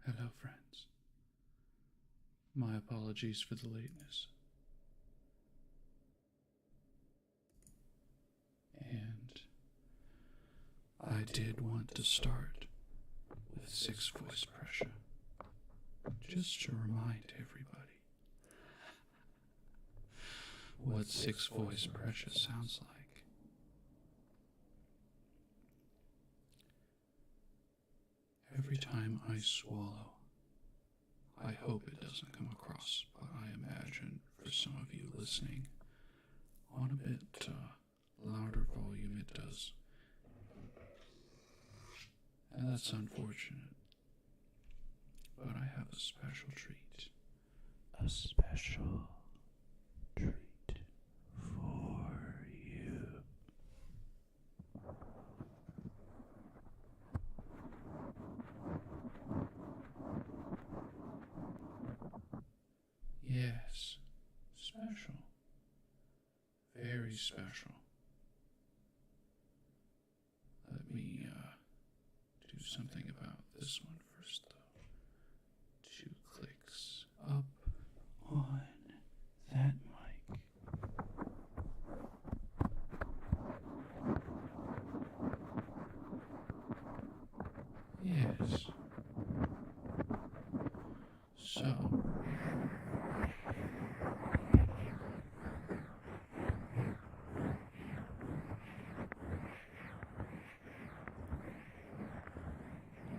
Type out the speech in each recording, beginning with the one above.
Hello, friends. My apologies for the lateness. And I did want to start with 6 voice pressure, just to remind everybody what 6 voice pressure sounds like. Every time I swallow, I hope it doesn't come across, but I imagine for some of you listening, on a bit louder volume it does. And that's unfortunate. But I have a special treat. A special treat for you. Yes, special. Very special. Let me do something about this one first, though. 2 clicks up on that mic. Yes. So,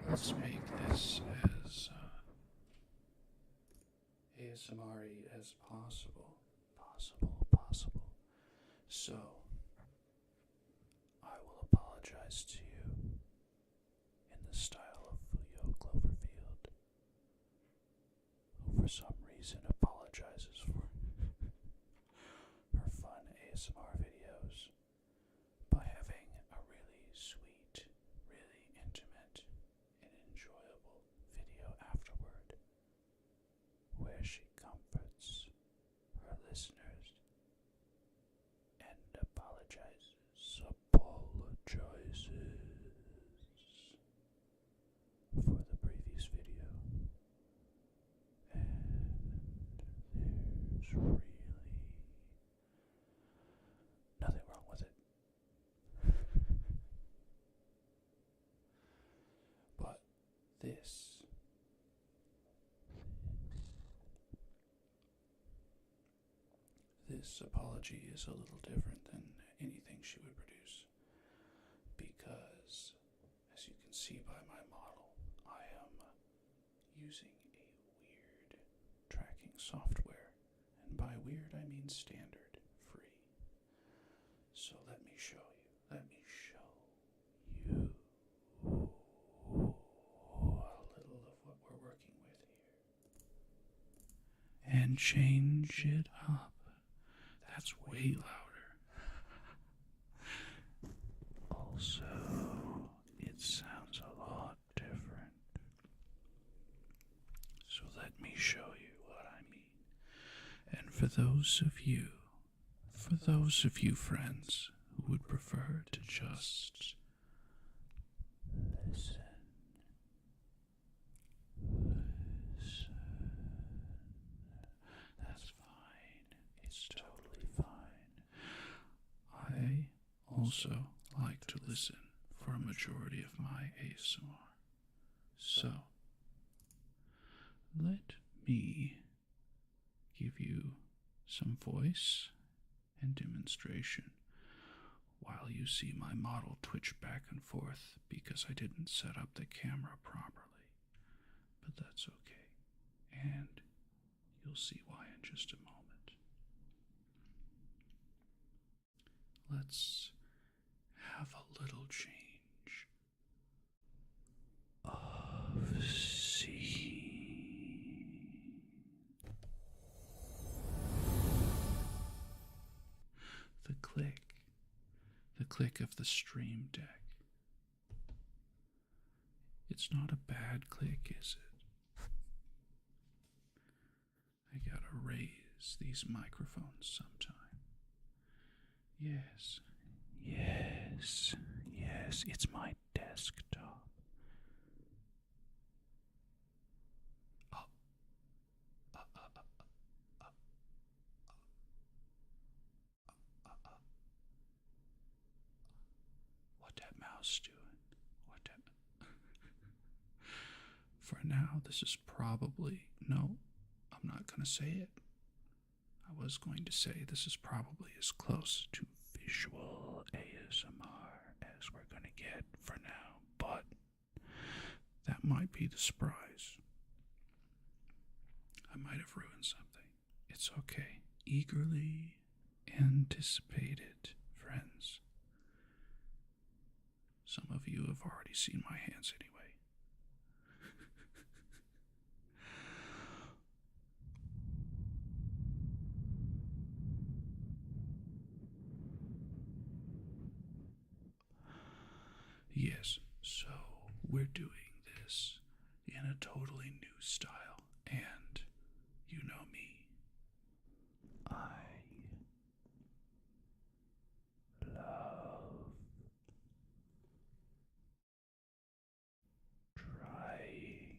let's make this as ASMR-y as possible. Possible. So, I will apologize to you in the style of Fuyo Cloverfield, who for some reason apologizes for her fun ASMR videos by having a really sweet, really intimate, and enjoyable video afterward, where she comforts her listeners and apologizes for the previous video. And there's really nothing wrong with it. But this apology is a little different than anything she would produce, because as you can see by my model, I am using a weird tracking software, and by weird I mean standard, free. So let me show you a little of what we're working with here. And change it up. That's way louder. Also, it sounds a lot different. So let me show you what I mean. And for those of you friends who would prefer to just listen, that's fine. It's totally fine. I also like to listen for a majority of my ASMR. So, let me give you some voice and demonstration while you see my model twitch back and forth because I didn't set up the camera properly. But that's okay. And you'll see why in just a moment. Let's have a little change of scene. The click click of the Stream Deck. It's not a bad click, is it? I gotta raise these microphones sometime. Yes, yes, yes, it's my desktop. Up, up, up, up, up, up. What that mouse doing? What that? For now, this is probably, no, I'm not going to say it. I was going to say this is probably as close to visual ASMR as we're going to get for now, but that might be the surprise. I might have ruined something. It's okay. Eagerly anticipated, friends. Some of you have already seen my hands anyway. Yes, so we're doing this in a totally new style, and you know me. I love trying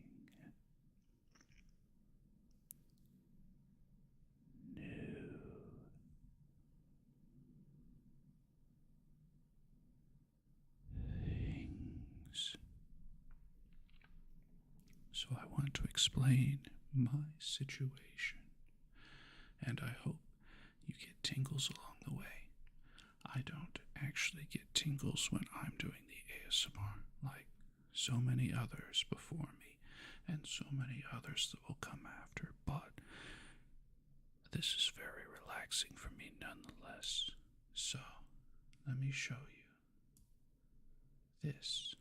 new things. So I want to explain my situation, and I hope you get tingles along the way. I don't actually get tingles when I'm doing the ASMR, like so many others before me, and so many others that will come after, but this is very relaxing for me nonetheless. So, let me show you this.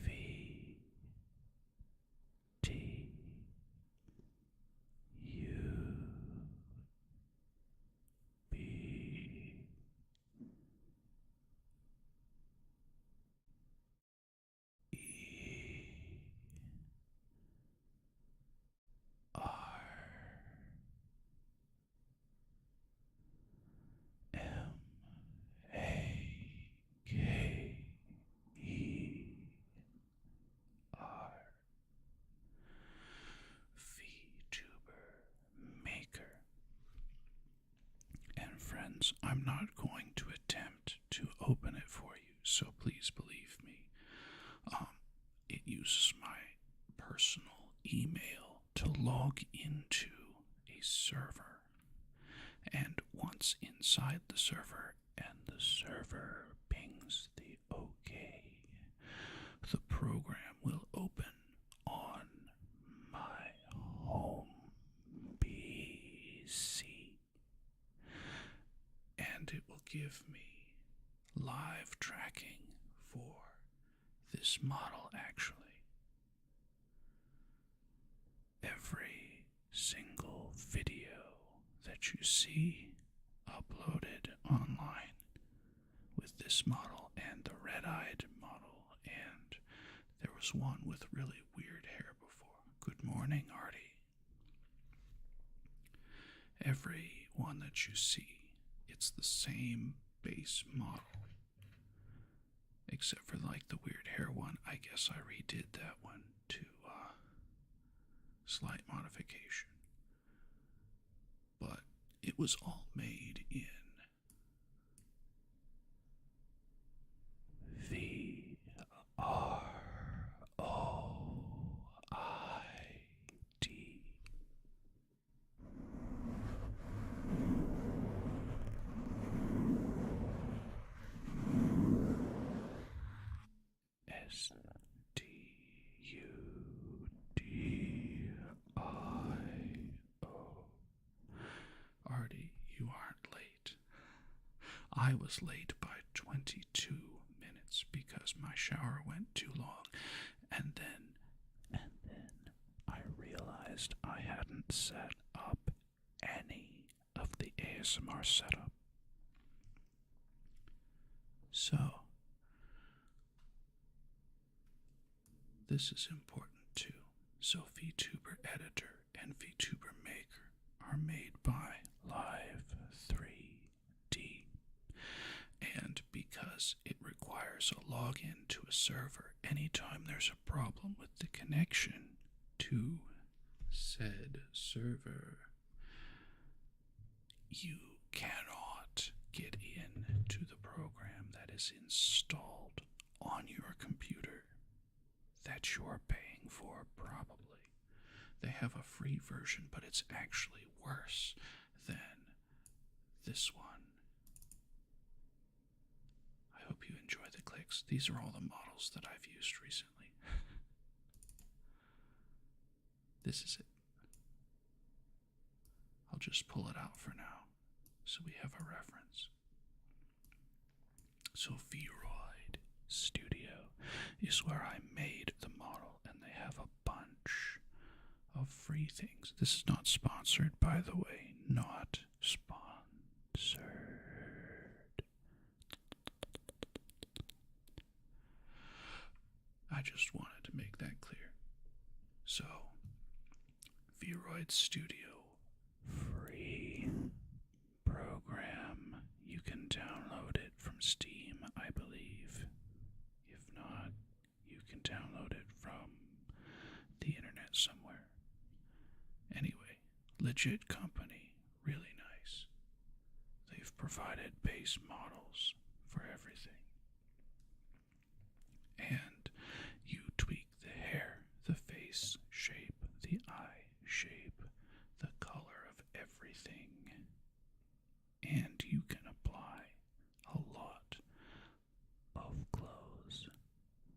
V T U B E R M A K E R VTuber Maker. And friends, I'm not going to attempt to open it for you, so please believe me. It uses my personal email to log into a server. And once inside the server and the server pings the OK, the program will open on my home PC. And it will give me live tracking for this model actually. Every single video that you see uploaded online with this model and the red-eyed model, and there was one with really weird hair before. Good morning, Artie. Every one that you see, it's the same base model. Except for like the weird hair one, I guess I redid that one to slight modification. But it was all made in VROID. STUDIO. Artie, you aren't late. I was late by 22 minutes because my shower went too long, and then I realized I hadn't set up any of the ASMR setup. So, this is important too. So, VTuber Editor and VTuber Maker are made by Live 3D. And because it requires a login to a server anytime there's a problem with the connection to said server, you cannot get into the program that is installed on your computer that you're paying for, probably. They have a free version, but it's actually worse than this one. I hope you enjoy the clicks. These are all the models that I've used recently. This is it. I'll just pull it out for now so we have a reference. So Vroid Studio is where I made the model, and they have a bunch of free things. This is not sponsored, by the way. Not sponsored. I just wanted to make that clear. So, Vroid Studio, free program. You can download it from Steam, I believe. If not, you can download it from the internet somewhere. Anyway, legit company, really nice. They've provided base models for everything. And you tweak the hair, the face shape, the eye shape, the color of everything. And you can apply a lot of clothes.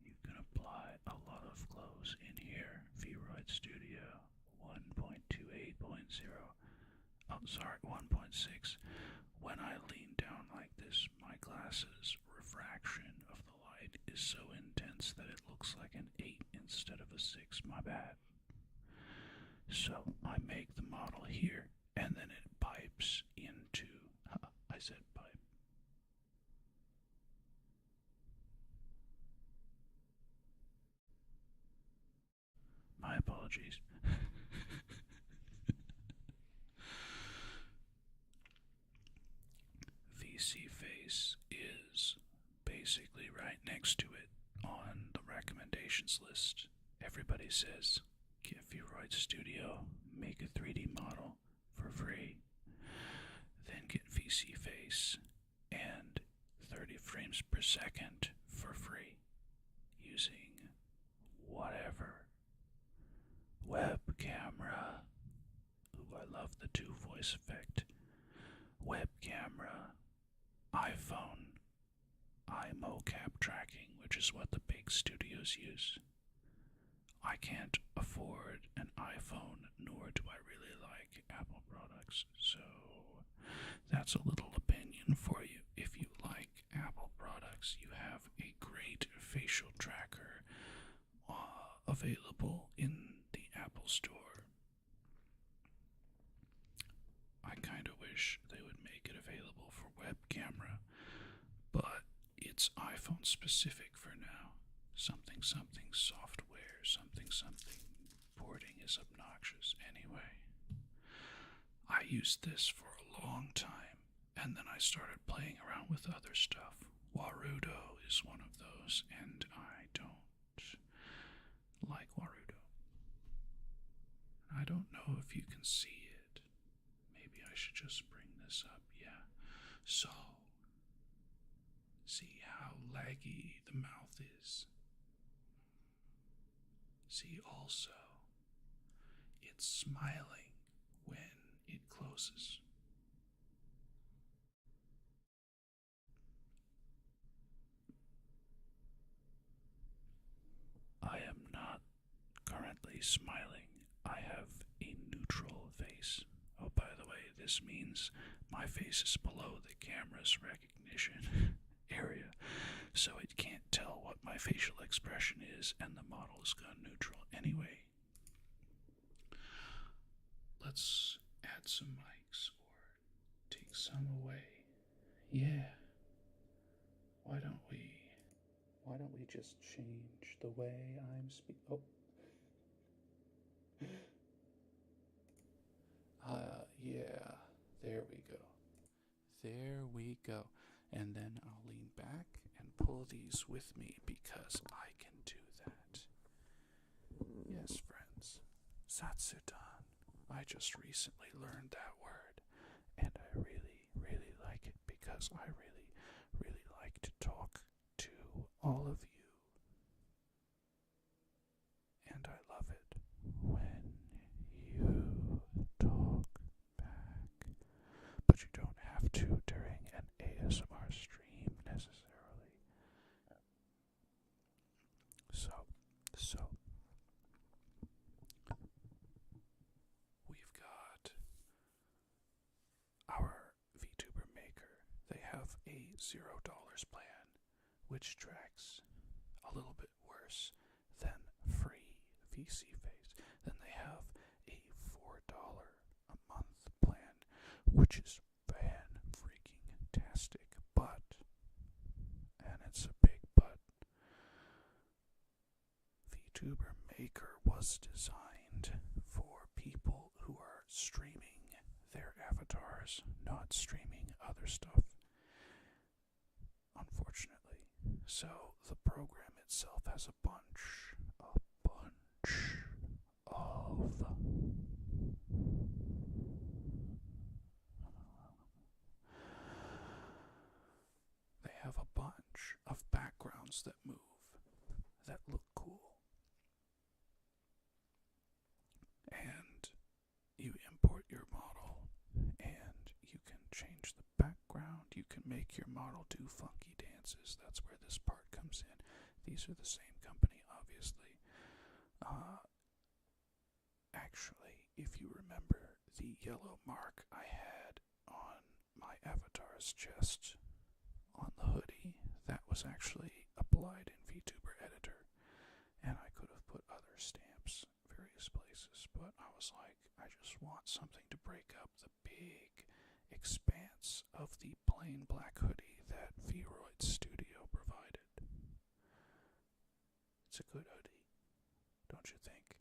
You can apply a lot of clothes in here. Vroid Studio 1.28.0. Oh, sorry, 1.6. When I lean down like this, my glasses' refraction of the light is so intense that it looks like an 8 instead of a 6. My bad. So I make the model here, and then it pipes into... I said pipe. My apologies. VC Face is basically right next to it on the recommendations list. Everybody says, get Vroid Studio, make a 3D model for free, then get VC Face and 30 frames per second for free using whatever. Web camera. Ooh, I love the 2 voice effect. Web camera, iPhone, iMocap tracking, which is what the big studios use. I can't afford an iPhone, nor do I really like Apple products, so that's a little opinion for you. If you like Apple products, you have a great facial tracker available in the Apple Store. I kind of wish they would make it available for web camera, but it's iPhone specific for now. Something software, something porting is obnoxious. Anyway, I used this for a long time, and then I started playing around with other stuff. Warudo is one of those, and I don't like Warudo. I don't know if you can see it. Maybe I should just bring this up. Yeah. So, see how laggy the mouth is. See also, it's smiling when it closes. I am not currently smiling. I have a neutral face. Oh, by the way, this means my face is below the camera's recognition area, so it can't tell what my facial expression is, and the model is gone neutral anyway. Let's add some mics or take some away. Yeah. Why don't Why don't we just change the way I'm speaking? Oh. Yeah, there we go. There we go. And then I'll lean back and pull these with me because I can do that. Yes, friends, Satsudan. I just recently learned that word, and I really, really like it because I really, really like to talk to all of you. And I love it when you talk back. But you don't have to during an ASMR stream necessarily. So, we've got our VTuber Maker. They have a $0 plan, which tracks a little bit worse than free VC Face. Then they have a $4 a month plan, which is fan-freaking-tastic, but, and it's a big but, VTuber Maker was designed for people who are streaming their avatars, not streaming other stuff, unfortunately. So the program itself has a bunch of they have a bunch of backgrounds that move, that look cool. And you import your model, and you can change the background. You can make your model do funky dances. That's where this part comes in. These are the same company, obviously. Actually, if you remember the yellow mark I had on my avatar's chest on the hoodie, that was actually applied in VTuber Editor, and I could have put other stamps various places, but I was like, I just want something to break up the big expanse of the plain black hoodie that Vroid Studio provided. It's a good hoodie, don't you think?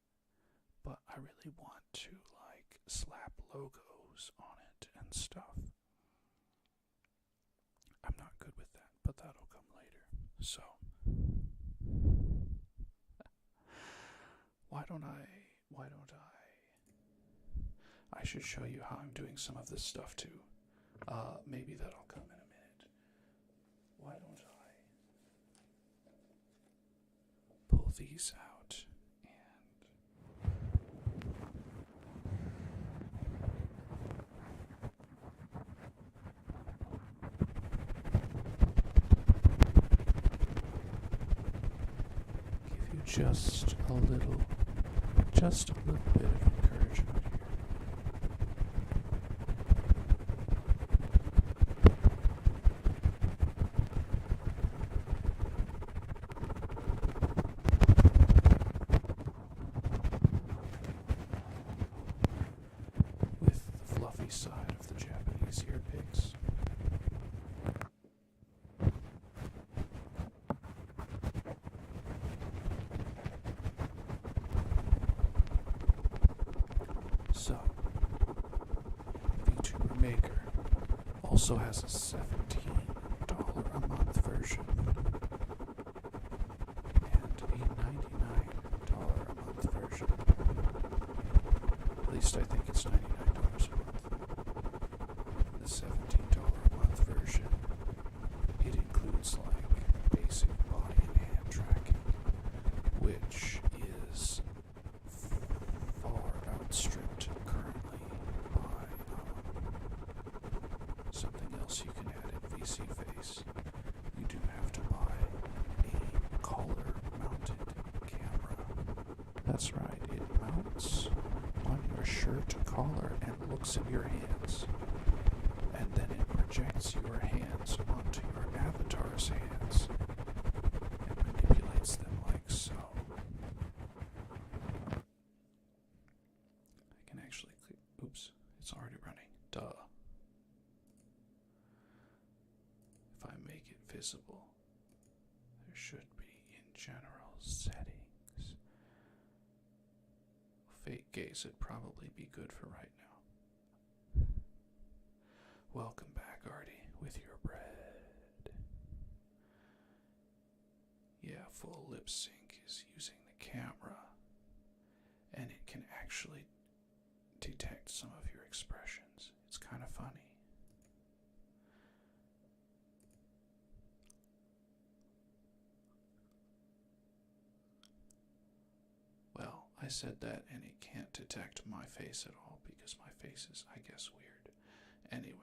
But I really want to, like, slap logos on it and stuff. I'm not good with that, but that'll come later. So, why don't I should show you how I'm doing some of this stuff too. Maybe that'll come in a minute. Why don't I pull these out and give you just a little bit of encouragement here. With the fluffy side of the Japanese ear pigs. So, VTuber Maker also has a $17 a month version and a $99 a month version. At least I think it's $99 a month. The $17 a month version, it includes like basic body and hand tracking, which is far outstripped currently by something else you can add in VC Face. You do have to buy a collar-mounted camera. That's right, it mounts on your shirt collar and looks at your hands. And then it projects your hands onto your avatar's hands and manipulates them like so. I can actually click. Oops, it's already running. Duh. If I make it visible, there should be general settings. Fake gaze would probably be good for right now. Welcome back, Artie, with your bread. Yeah, full lip sync is using the camera, and it can actually detect some of your expressions. It's kind of funny. Well, I said that, and it can't detect my face at all because my face is, I guess, weird. Anyway,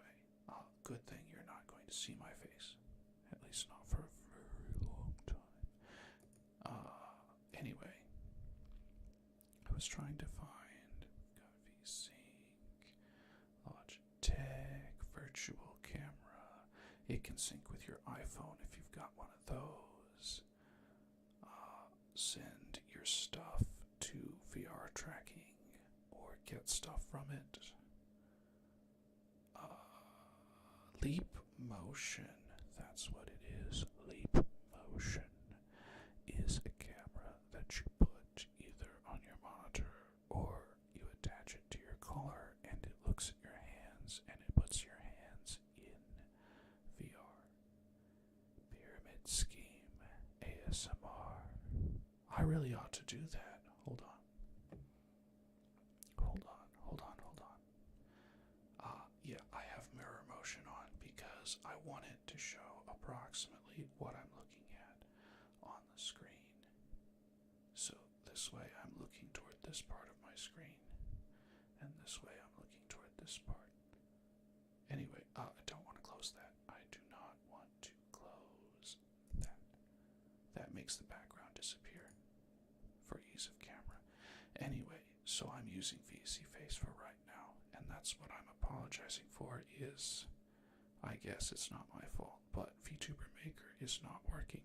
good thing you're not going to see my face. At least not for a very long time. Anyway, I was trying to find, got VSync, Logitech, virtual camera. It can sync with your iPhone if you've got one of those. Send your stuff to VR tracking or get stuff from it. Leap Motion, that's what it is. Leap Motion is a camera that you put either on your monitor or you attach it to your collar, and it looks at your hands and it puts your hands in VR. Pyramid Scheme ASMR. I really ought to do that. Hold on. Yeah, I have mirror motion on because I want it to show approximately what I'm looking at on the screen. So this way I'm looking toward this part of my screen, and this way I'm looking toward this part. Anyway, I don't want to close that. I do not want to close that. That makes the background disappear for ease of camera. Anyway, so I'm using VC Face for right now, and that's what I'm apologizing for. Is, I guess it's not my fault, but VTuber Maker is not working,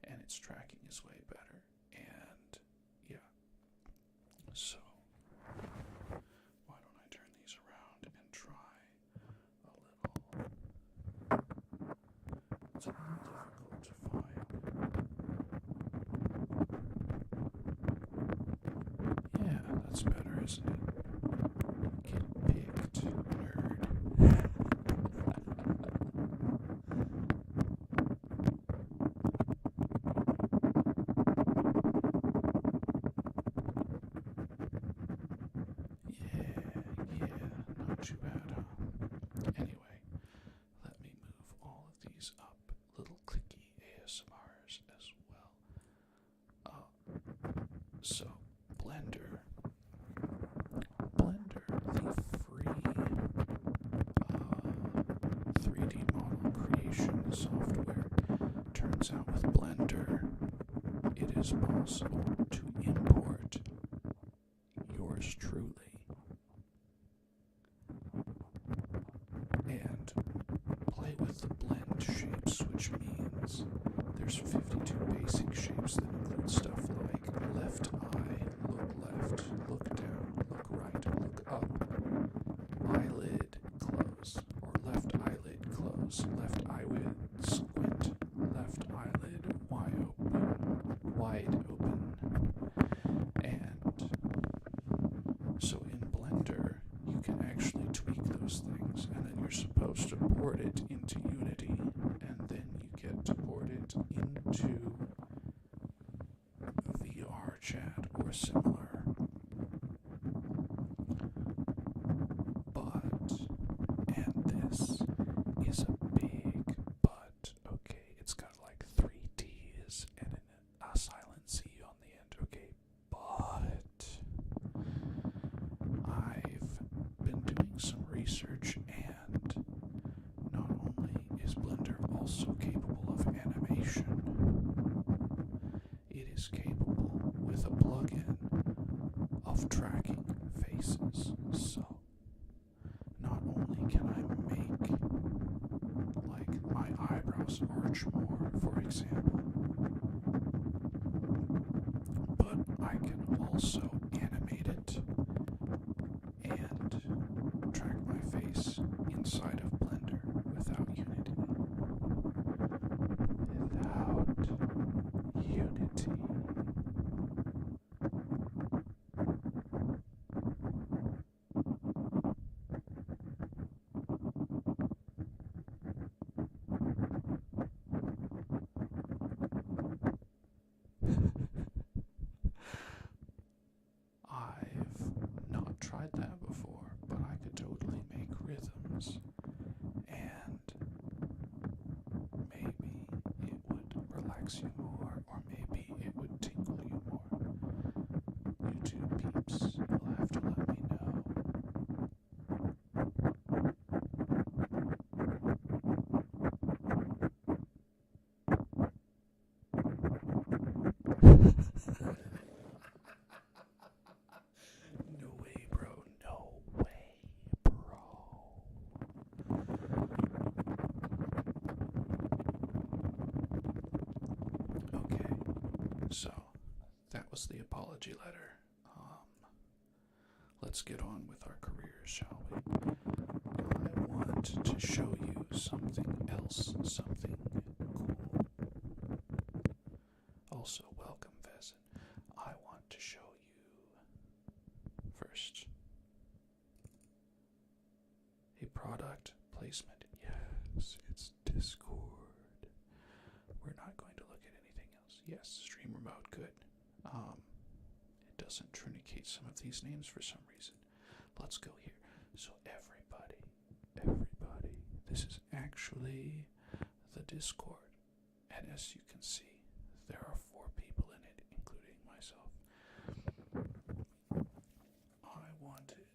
and its tracking is way better, and yeah. So, why don't I turn these around and try a little. It's a little difficult to find. Yeah, that's better, isn't it? Get picked, nerd. Yeah, not too bad, huh? Anyway, let me move all of these up. Little clicky ASMRs as well. So, Blender, the free 3D model creation software. Turns out with Blender, it is possible to import yours truly and play with the blend shapes, which means there's 52 basic shapes that include stuff like left eye, look left, look down, look right, look up, eyelid close, or left eyelid close, left eyelid squint, left eyelid wide open. And so in Blender, you can actually tweak those things, and then you're supposed to port it into Unity, and then you get to port it into VR chat or similar. But, and this is a big but, okay, it's got like 3 T's and a silent C on the end, okay, but I've been doing some research, and not only is Blender also capable of animation, it is capable with a plugin of tracking faces. So not only can I make like my eyebrows arch more, for example, but I can also animate it and track my face inside of Blender without Unity. Without Unity. was the apology letter. Let's get on with our careers, shall we? I want to show you something else, something cool. Also, welcome, Pheasant. I want to show you first a product placement. Yes, it's Discord. We're not going to look at anything else. Yes, stream remote, good. It doesn't truncate some of these names for some reason. Let's go here. So everybody, this is actually the Discord. And as you can see, there are 4 people in it, including myself. I wanted...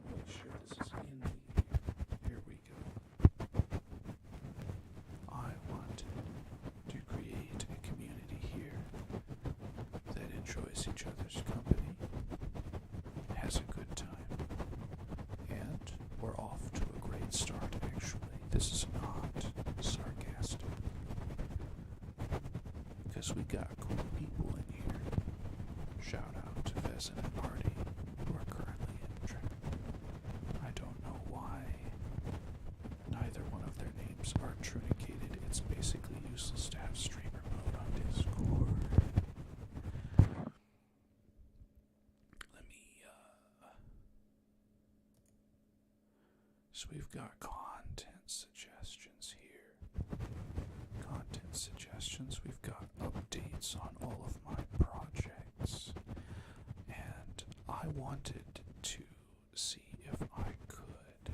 Make sure this is in the... Here we go. I wanted to create a community here that enjoys each other's company, has a good time, and we're off to a great start, actually. This is not sarcastic, because we got cool people in here. Shout out to Pheasant and Marty, who are currently in training. I don't know why neither one of their names are trunicated. It's basically useless to have streamer mode on Discord. Let me, so we've got content suggestions here. Content suggestions. We've got updates on all of my projects. And I wanted to see if I could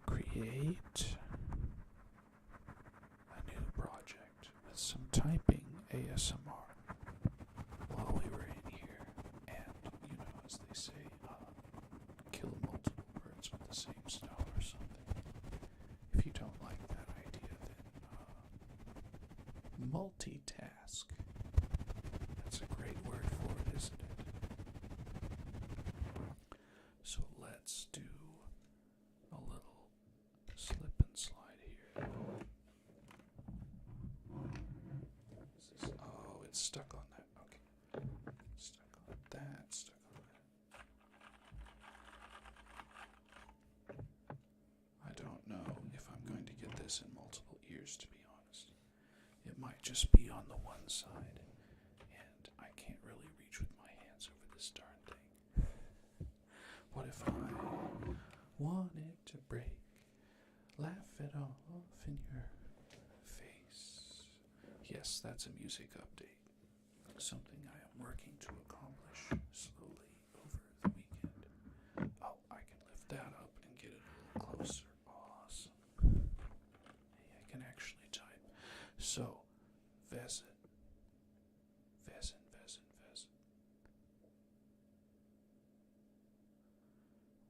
create a new project with some typing ASMR while we were in here. And, you know, as they say, kill multiple birds with the same stone or something. If you don't like that idea, then multitask. That's a great word for it, isn't it? So let's do a little slip and slide here. Oh, it's stuck on that. Okay. Stuck on that, stuck on that. I don't know if I'm going to get this in multiple ears, to be honest. It might just be on the one side, and I can't really reach with my hands over this darn thing. What if I want it to break? Laugh it off in your face. Yes, that's a music update. Something I am working to accomplish slowly over the weekend. Oh, I can lift that up and get it a little closer. Awesome. Hey, I can actually type. So, Pheasant.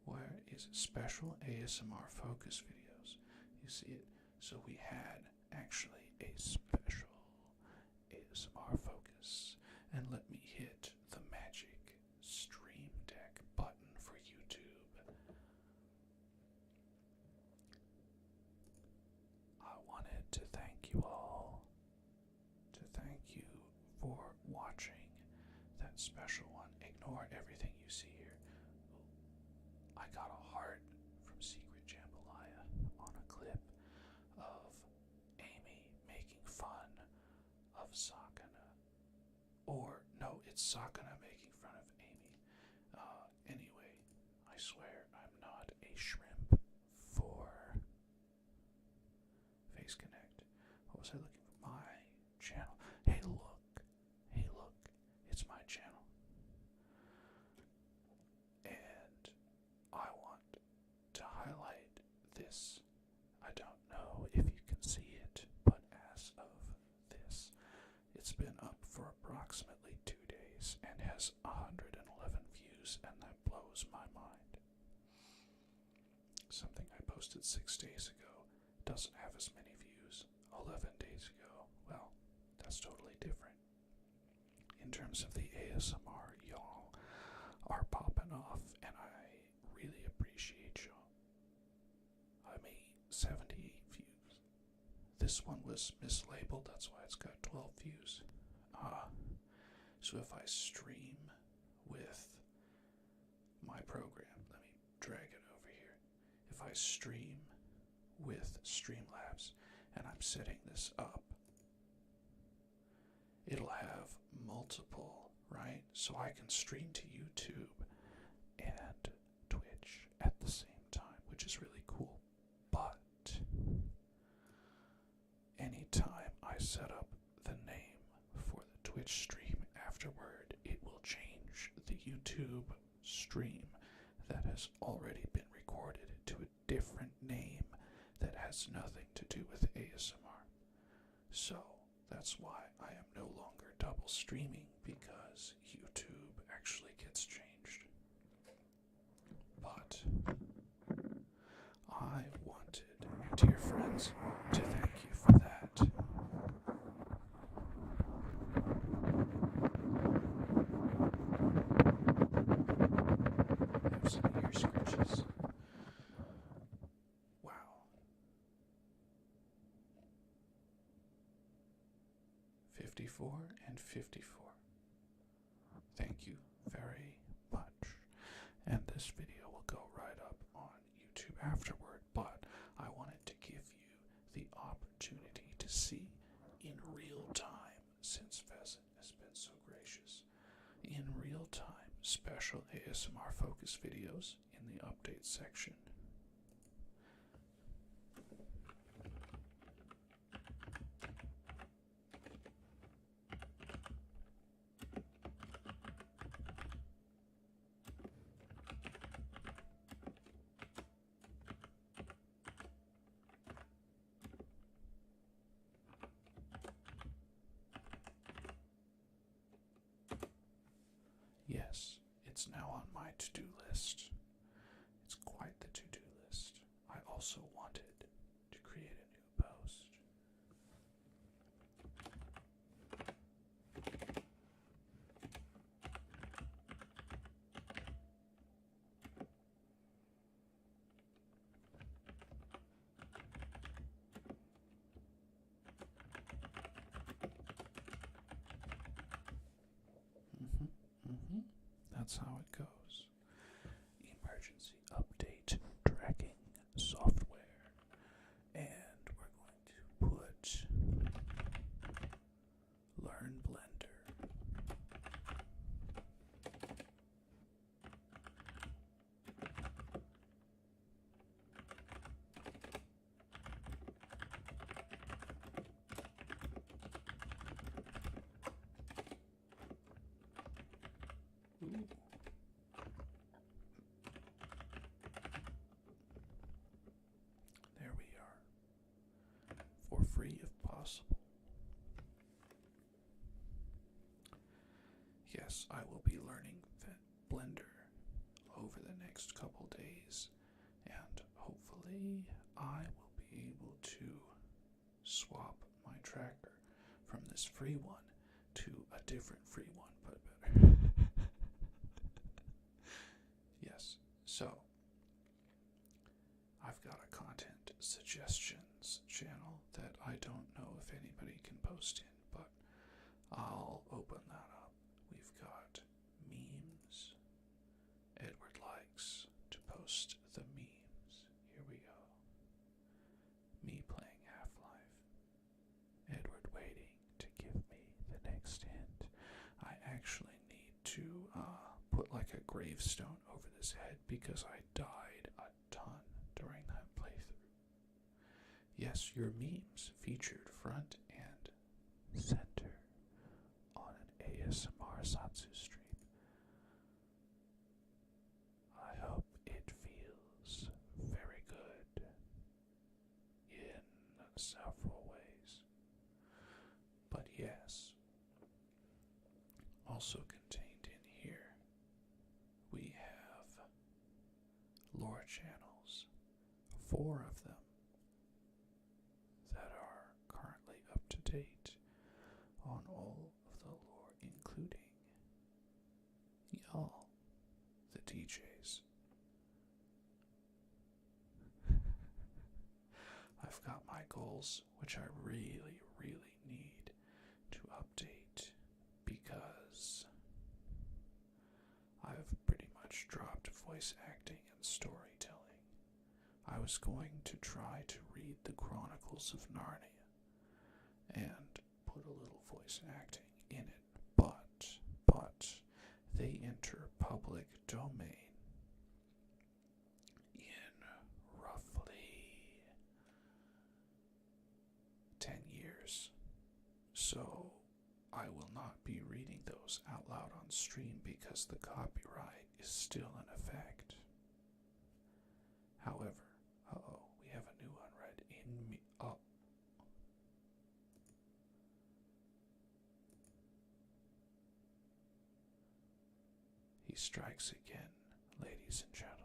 Where is it? Special ASMR focus videos. You see it? So we had actually a special ASMR focus. And let me hit the magic Stream Deck button for YouTube. I wanted to thank you all. To thank you for watching that special one. Ignore everything you see here. I got a heart from Secret Jambalaya on a clip of Amy making fun of Sakana. Or, no, it's Sakana making fun of Amy. Anyway, I swear I'm not a shrimp for Face Connect. What was I looking for? My channel. Hey, look. It's my channel. And I want to highlight this. I don't know if you can see it, but as of this, it's been up for approximately 2 days and has 111 views, and that blows my mind. Something I posted 6 days ago doesn't have as many views 11 days ago. Well, that's totally different. In terms of the ASMR, y'all are popping off, and I really appreciate y'all. I mean, 78 views. This this one was mislabeled, that's why it's got 12 views. So if I stream with my program, let me drag it over here. If I stream with Streamlabs and I'm setting this up, it'll have multiple, right? So I can stream to YouTube and Twitch at the same time, which is really cool. But anytime I set up the name for the Twitch stream afterward, it will change the YouTube stream that has already been recorded to a different name that has nothing to do with ASMR. So that's why I am no longer double streaming, because YouTube actually gets changed. But I wanted, dear friends, to thank you for that. Have some ear scratches. Wow. And 54. Thank you very much. And this video will go right up on YouTube afterward, but I wanted to give you the opportunity to see in real time, since Pheasant has been so gracious, in real time special ASMR focus videos in the update section. Yes, it's now on my to-do list. It's quite the to-do list. I also wanted to create a new post. That's how it goes. Emergency update tracking software. And we're going to put Learn Blender. Ooh. There we are. For free if possible. Yes, I will be learning Blender over the next couple days, and hopefully I will be able to swap my tracker from this free one to a different free one, but better. Yes, so I've got a content suggestions channel that I don't know if anybody can post in, but I'll open that up. We've got memes. Edward likes to post the memes. Here we go. Me playing Half-Life. Edward waiting to give me the next hint. I actually need to put like a gravestone over this head because I died a ton during that playthrough. Yes, your memes featured front and center on an ASMR Satsu stream. I hope it feels very good in several ways. But yes, also contained in here, we have lore channels, 4 of them, that are currently up to date on all of the lore, including y'all, the DJs. I've got my goals Chronicles, which I really, really need to update because I've pretty much dropped voice acting and storytelling. I was going to try to read the Chronicles of Narnia and put a little voice acting in it, but they enter public domain in roughly 10 years. So I will not be reading those out loud on stream because the copyright is still in effect. However, we have a new unread in me. Oh. He strikes again, ladies and gentlemen.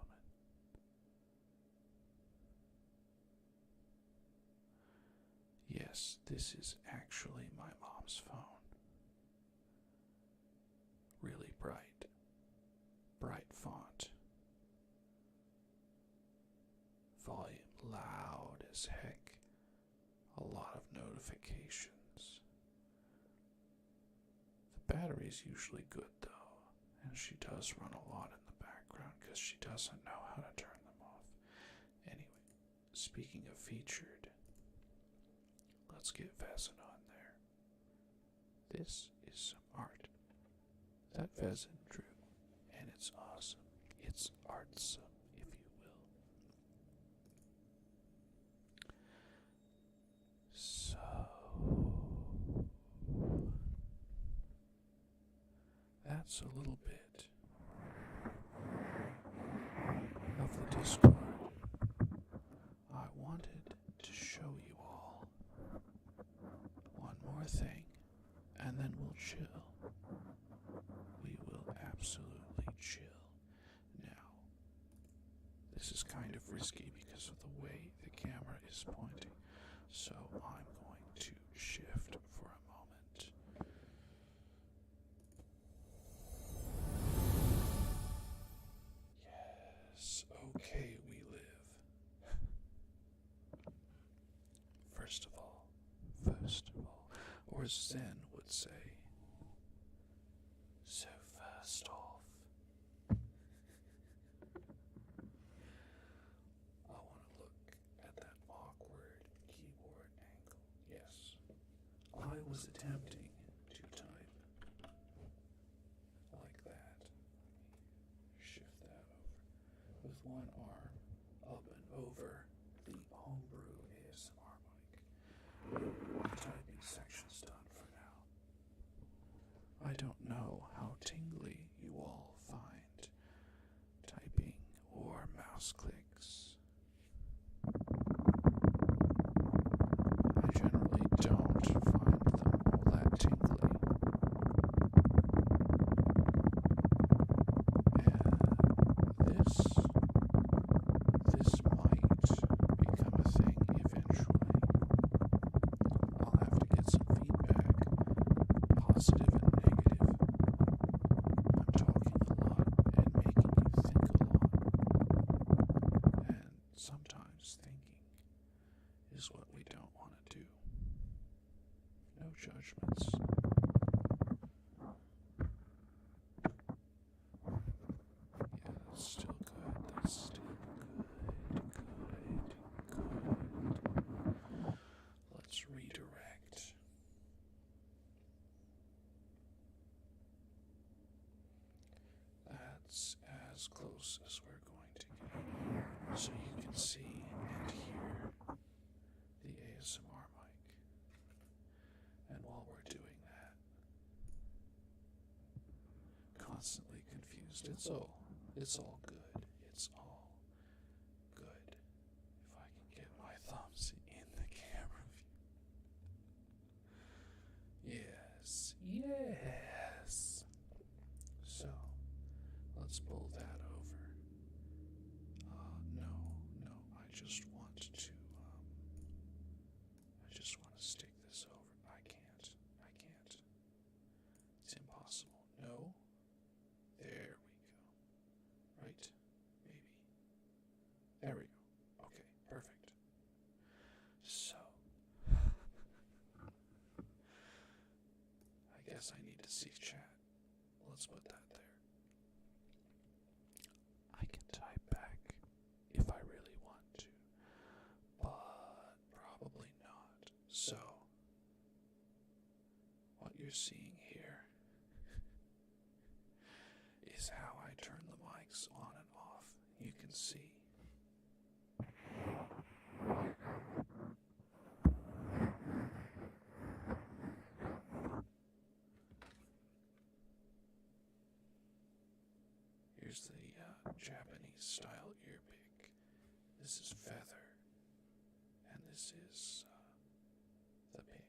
Yes, this is actually my mom's phone. Really bright font. Volume loud as heck. A lot of notifications. The battery's usually good though, and she does run a lot in the background because she doesn't know how to turn them off. Anyway, speaking of featured, let's get Vezin on there. This is some art that Vezin drew, and it's awesome. It's artsome, if you will. So, that's a little bit of the Discord. I wanted to show you all one more thing, and then we'll chill. We will absolutely chill. Now, this is kind of risky because of the way the camera is pointing, so I'm going to shift for a moment. Yes, okay, we live. First of all, or as Zen would say, so first off, I want to look at that awkward keyboard angle. Yes, I was attempting to type like that. Shift that over with one arm up and over the homebrew ASMR mic. The typing section's done for now. I don't know how tingly you all find typing or mouse clicks. I generally don't find them all that tingly. And this might become a thing eventually. I'll have to get some feedback, positive and negative. I'm talking a lot and making you think a lot. And sometimes thinking is what we don't want to do. No judgments. Yeah, that's still good. That's still good. Let's redirect. That's as close as we're going to get. So you can see and hear the ASMR mic. And while we're doing that, constantly confused. It's all good. It's all good. If I can get my thumbs in the camera view. Yes. So, let's pull that over. No, I just want to stick this over. I can't. It's impossible. No. There we go. Right? Maybe. There we go. Okay, perfect. So, to see chat. Let's put that there. I can type back if I really want to, but probably not. So, what you're seeing here is how I turn the mics on and off. You can see. Here's the Japanese style ear pick. This is feather, and this is the pick.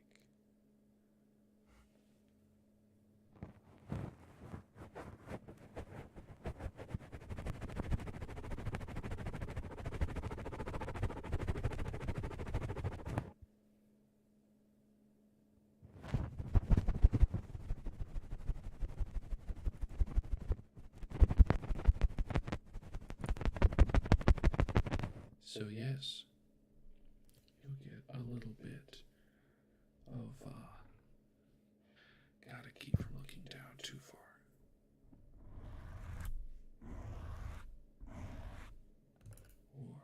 So yes, you'll get a little bit of, gotta keep from looking down too far. Or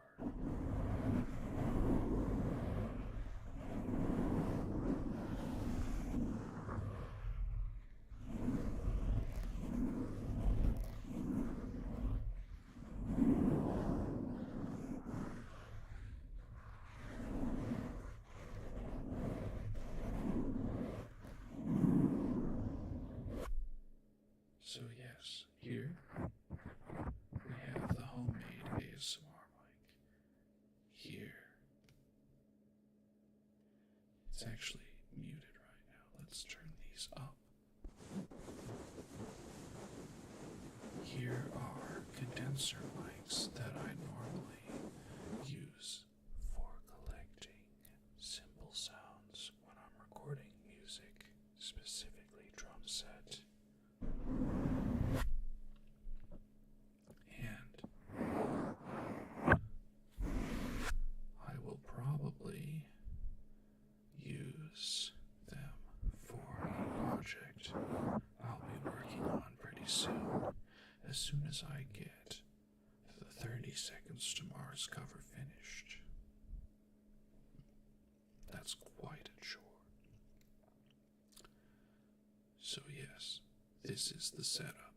so yes, here we have the homemade ASMR mic. Here, it's actually muted right now. Let's turn these up. Here are condenser mics that I normally use for collecting simple sounds when I'm recording music, specifically drum set. And I will probably use them for a project I'll be working on pretty soon, as soon as I get the 30 Seconds to Mars cover finished. That's quite a chore. So yes, this is the setup.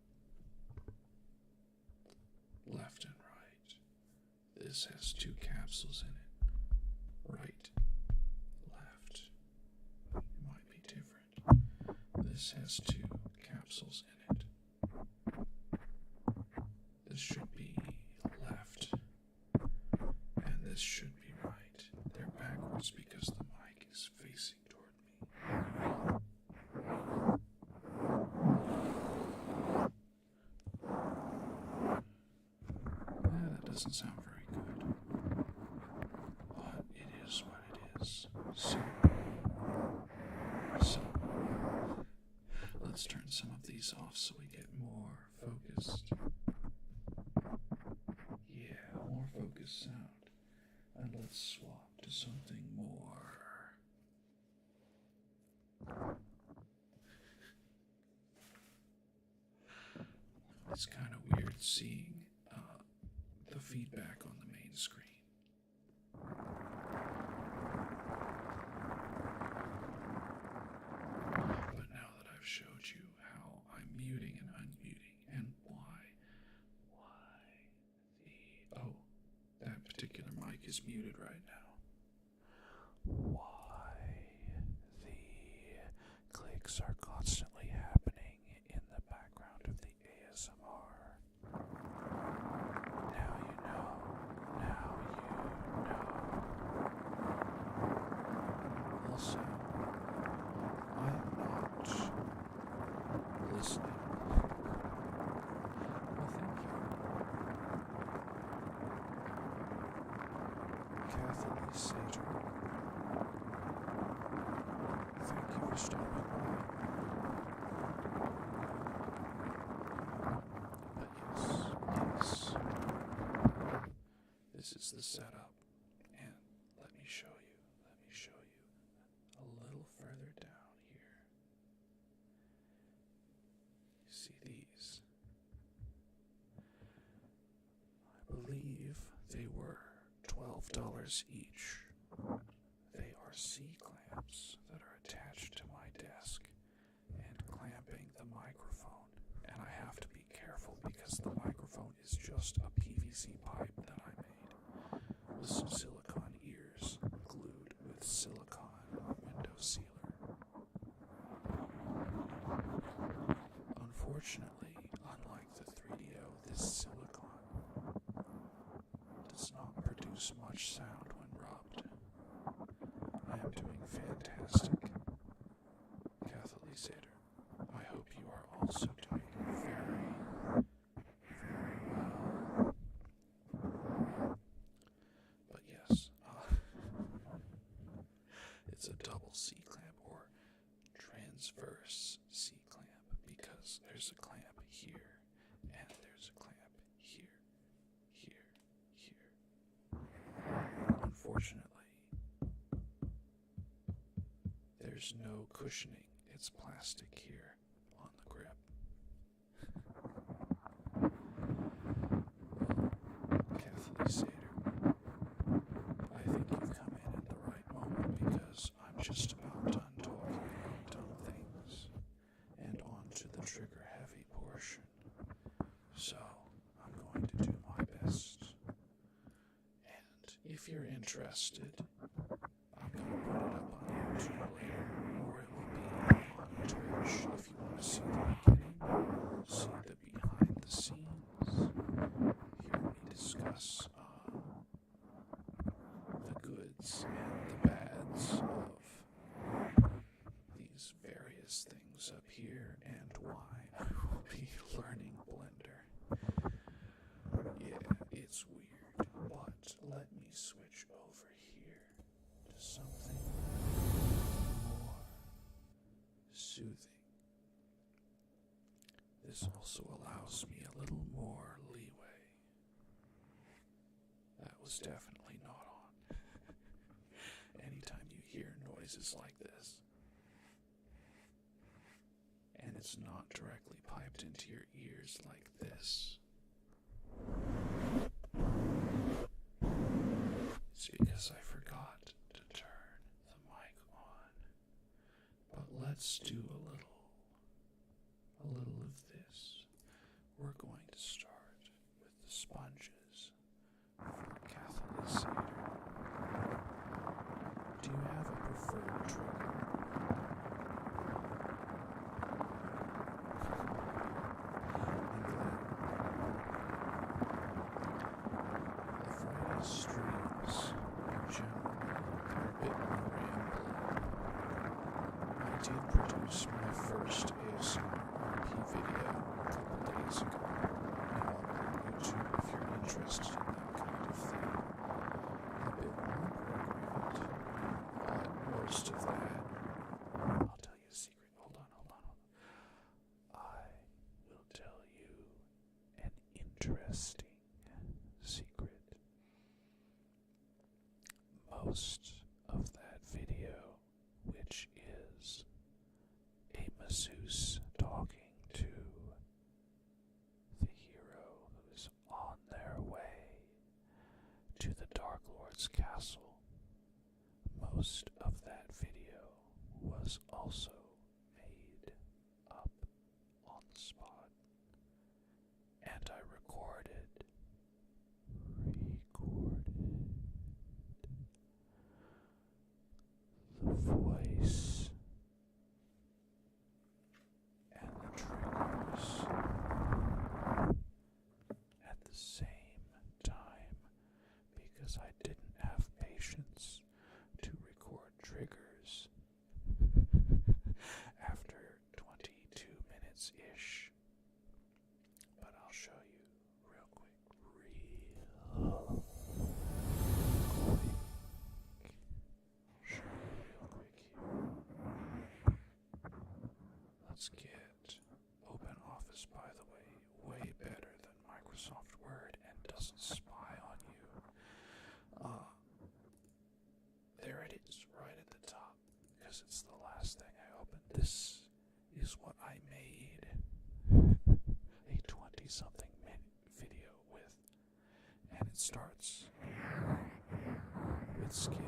Left and right. This has 2 capsules in it. Right, left. It might be different. This has 2 capsules in it. This should be left, and this should be right. They're backwards because the mic is facing toward me. That doesn't sound very good, but it is what it is. So let's turn some of these off so we get more focused. Yeah, more focused sound. And let's swap to something more. It's kind of weird seeing the feedback on the main screen. But now that I've showed you how I'm muting and unmuting and why that particular mic is muted right now. Why the clicks are constantly happening in the background of the ASMR. Now you know. Now you know. Also, I am not listening. Well, thank you. Kathy Sater. Thank you for stopping by. But yes, this is the setup, and let me show you a little further down here. They were $12 each. They are C-clamps that are attached to my desk and clamping the microphone. And I have to be careful because the microphone is just a PVC pipe that I made with some silicone ears glued with silicone window sealer. Unfortunately, unlike the 3DO, this silicone does not produce much sound when rubbed. I am doing fantastic. Kathleen Sater, I hope you are also doing very, very well. But yes, it's a double C-clamp or transverse C-clamp because there's a clamp here and there's a clamp here, here, here. Unfortunately, there's no cushioning. It's plastic here on the grip. Kathleen Sater, I think you've come in at the right moment because I'm just about done talking about dumb things and on to the trigger-heavy portion. So, I'm going to do my best. And if you're interested, I'm going to put it up on YouTube later, or it will be on Twitch if you want to see the beginning, see the behind the scenes, hear me discuss the goods and the bads of these various things up here and why I will be learning Blender. Yeah, it's weird, but let me switch over here to something more soothing. This also allows me a little more leeway. That was definitely not on. Anytime you hear noises like this, and it's not directly piped into your ears like this, it's because I forgot to turn the mic on. But let's do a little of this. We're going to start with the sponges for Kathleen Sater. Do you have a preferred trigger? I'm glad. The Friday streams are generally a bit more rambling. I did produce my first ASMR RP video a couple days ago, now up on YouTube if you're interested in that kind of thing. A bit more programmed, but most of that, I'll tell you a secret. Hold on. I will tell you an interesting secret. Most of that video, which is a masseuse talking to the hero who's on their way to the Dark Lord's castle, most of that video was also made up on the spot, and I recorded the voice and the triggers at the same time because I didn't have patience to record triggers after 22 minutes-ish. But I'll show you real quick. I'll show you real quick here. Let's get OpenOffice, by the way better than Microsoft Word and doesn't spy on you. There it is, right at the top, because it's the last thing I opened. This is what I made a 20-something minute video with, and it's starts with Skid Row,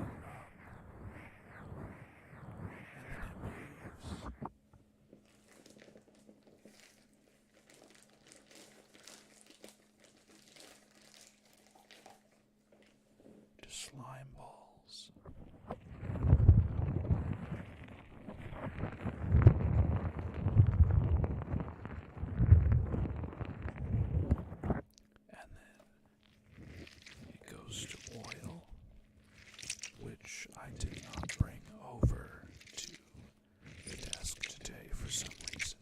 and then it moves to slime balls. And then it goes to oil, which I did not bring over to the desk today for some reason.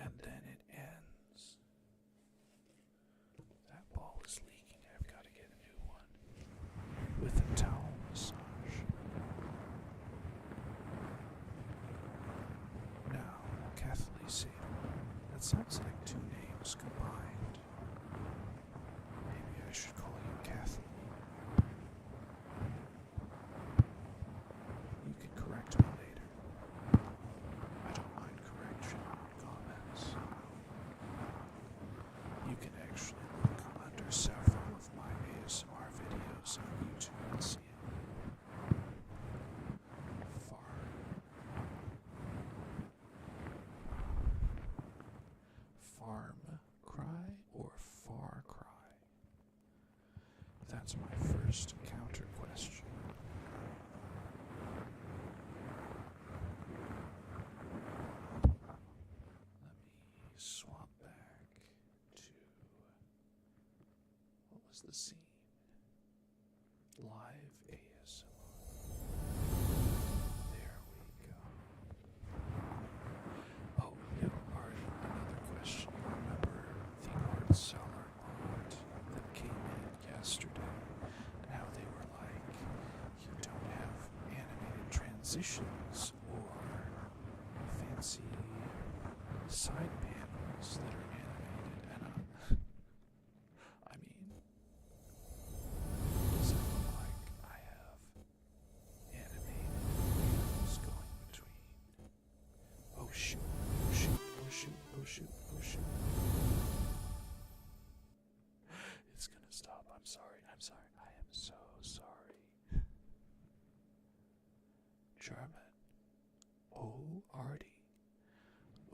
And then it ends. That ball is leaking. I've got to get a new one with a towel massage. Now, Kathleen Sater. That sounds like two names combined. Maybe I should call you Kathleen. You can correct me later. I don't mind correction comments. You can actually look under several of my ASMR videos on YouTube and see it. Farm cry or far cry? That's my first counter question. Let me swap back to, what was the scene? Live ASMR. There we go. Oh, no, Art, another question. Remember the art seller lot that came in yesterday, and how they were like, you don't have animated transitions or fancy side panels that are animated, and I mean, does it look like I have animated panels going between? Oh shoot, oh shoot, oh shoot, oh shoot, oh shoot. It's gonna stop. I'm sorry, I'm sorry. I am so sorry. German. Oh, Artie.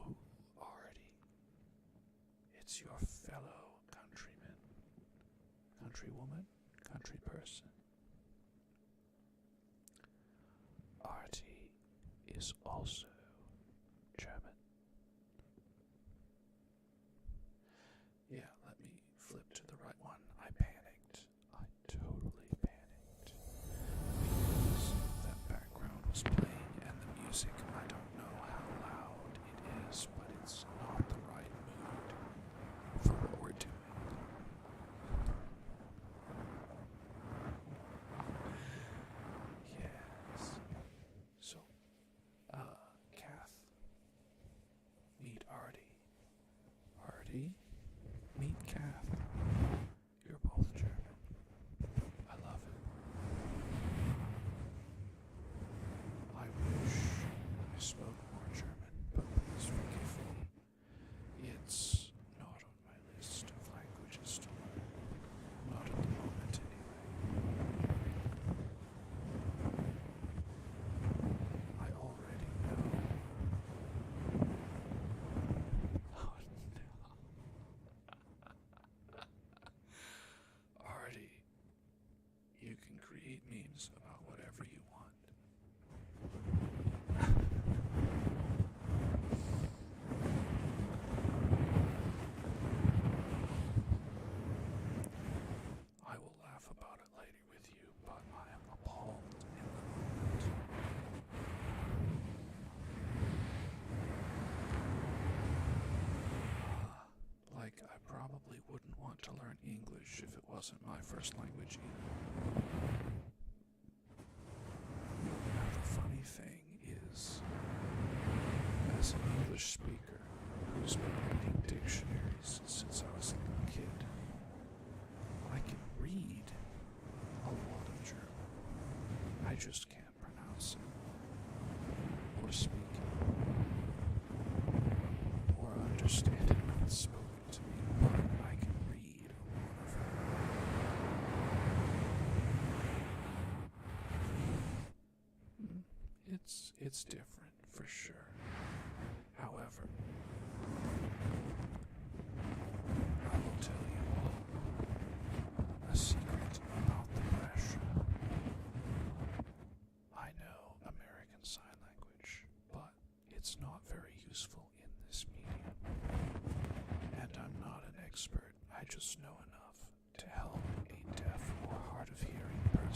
Oh, Artie. It's your fellow countryman, countrywoman, country person. Artie is also German. Yeah, let me flip to the right one. I panicked. I totally panicked. Because that background was playing and the music, I don't know how loud it is, but it's not the right mood for what we're doing. Yes. So, Kath, meet Artie. Artie, meet Kath. You're both German. I love it. I wish I spoke more German, but please forgive me. It's not on my list of languages to learn. Not at the moment, anyway. I already know. Oh no. Artie, you can create memes about whatever you want. I will laugh about it later with you, but I am appalled in the moment. Like, I probably wouldn't want to learn English if it wasn't my first language either. Now, the funny thing is, as an English speaker who's been reading dictionaries since I was a little kid, I can read a lot of German. I just can't pronounce it, or speak it, or understand it when it's spoken.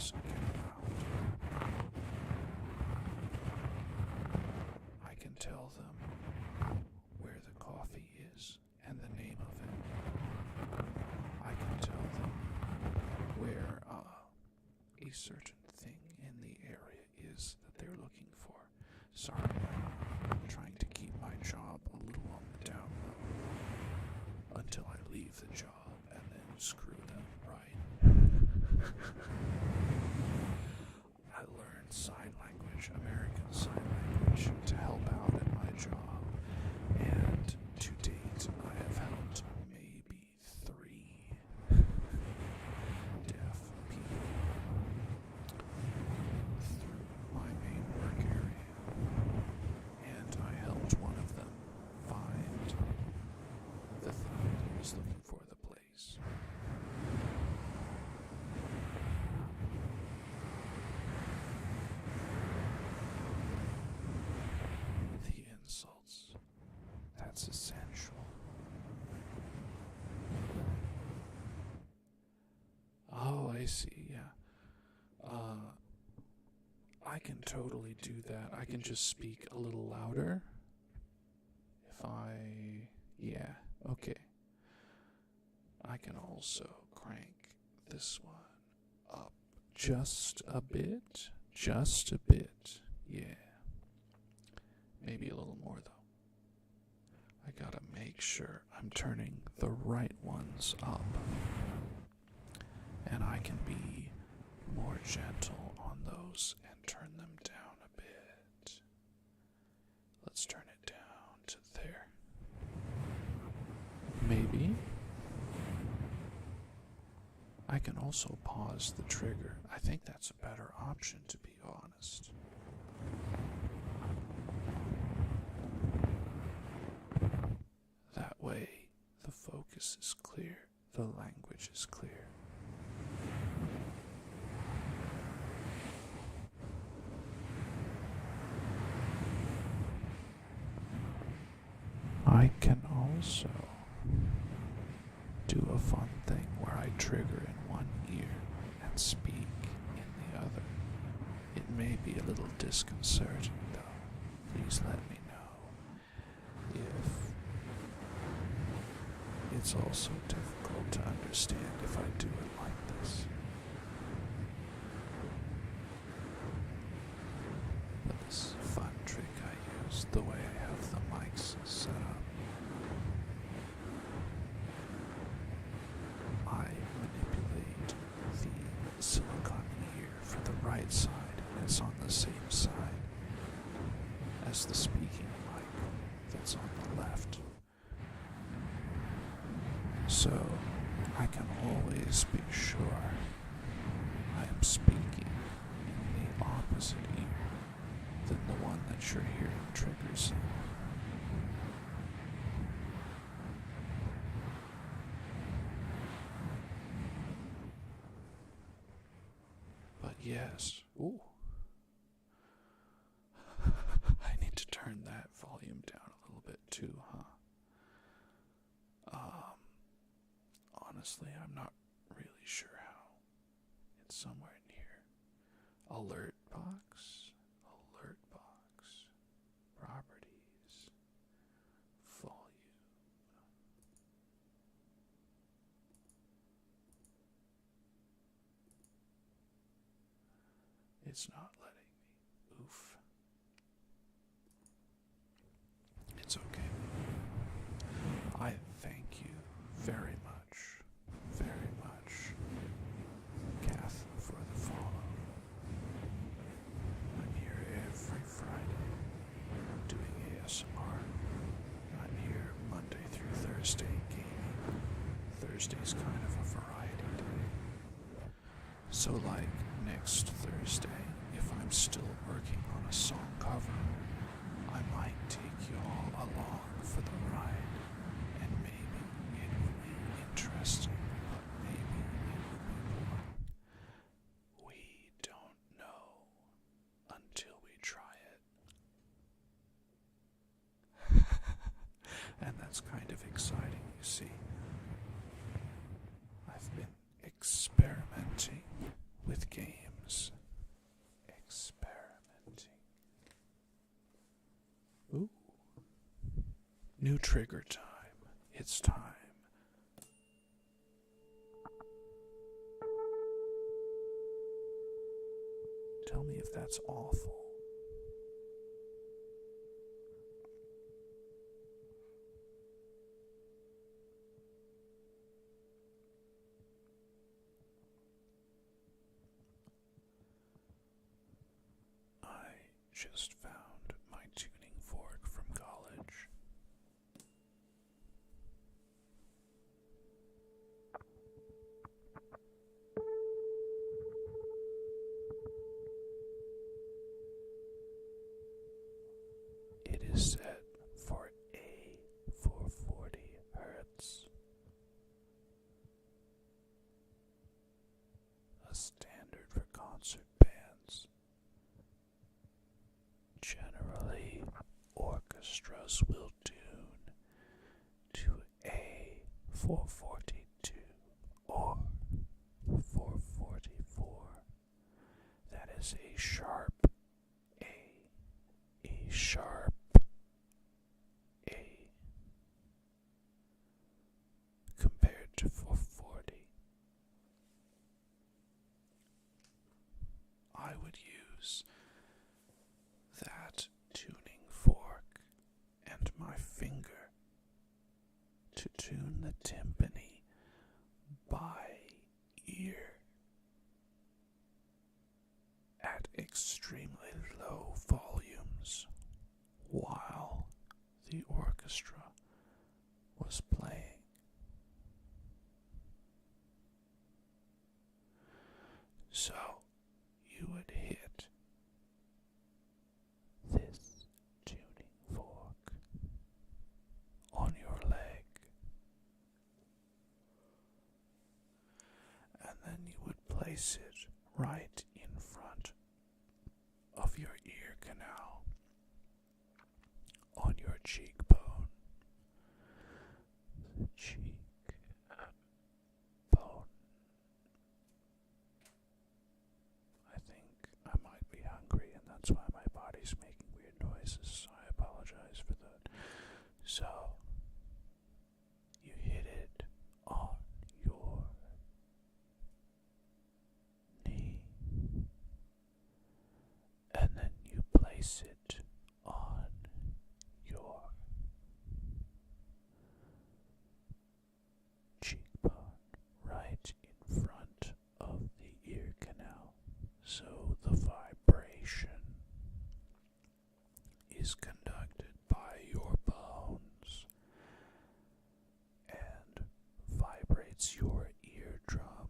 voice and get around. I can tell them where the coffee is and the name of it. I can tell them where a certain thing in the area is that they're looking for. Sorry, I'm trying to keep my job a little on the down low until I leave the job and then screw them, right? I learned sign language, American Sign Language, to help out at my job, and to date I have helped maybe 3 deaf people through my main work area, and I helped one of them find the thing that he was looking for, the place. The insults. That's essential. Oh, I see, yeah. I can totally do that. I can just speak a little louder. Yeah, okay. I can also crank this one up just a bit. Yeah. Maybe a little more, though. I gotta make sure I'm turning the right ones up. And I can be more gentle on those and turn them down a bit. Let's turn it down to there. Maybe. I can also pause the trigger. I think that's a better option, to be honest. That way, the focus is clear, the language is clear. I can also do a fun thing where I trigger in one ear and speak in the other. It may be a little disconcerting, though. Please let me know if it's also difficult to understand if I do it like this. But this is a fun trick I use, the way I have the mics set up. I manipulate the silicone ear for the right side, and it's on the same side as the speaking mic that's on the left. So I can always be sure I am speaking in the opposite ear than the one that you're hearing triggers in. But yes, ooh. I need to turn that volume down a little bit too, huh? Honestly, I'm not really sure how. It's somewhere near. Alert box, properties, volume. It's not letting me. Oof. It's okay. I thank you very much, Kath, for the follow. I'm here every Friday doing ASMR. I'm here Monday through Thursday gaming. Thursday's kind of a variety day. So like next Thursday, if I'm still working on a song cover, I might take you all along for the ride, and maybe it will be interesting, but maybe it will be boring. We don't know until we try it. And that's kind of exciting, you see. I've been experimenting with games New trigger time. It's time. Tell me if that's awful. I just found my tuning fork from college. It is set for A440 Hertz, a standard for concert bands. Generally, orchestras will tune to A442 or 444. That is A sharp, E sharp, A, compared to 440. I would use that tuning fork and my finger to tune the timpani by ear at extremely low volumes while the orchestra was playing. So you would hit this tuning fork on your leg, and then you would place it right in front of your ear canal on your cheekbone. The cheekbone. I think I might be hungry, and that's why my body's making weird noises. I apologize for that. So, you hit it on your knee, and then you place it on your cheekbone right in front of the ear canal. So the vibration is conducted by your bones and vibrates your eardrum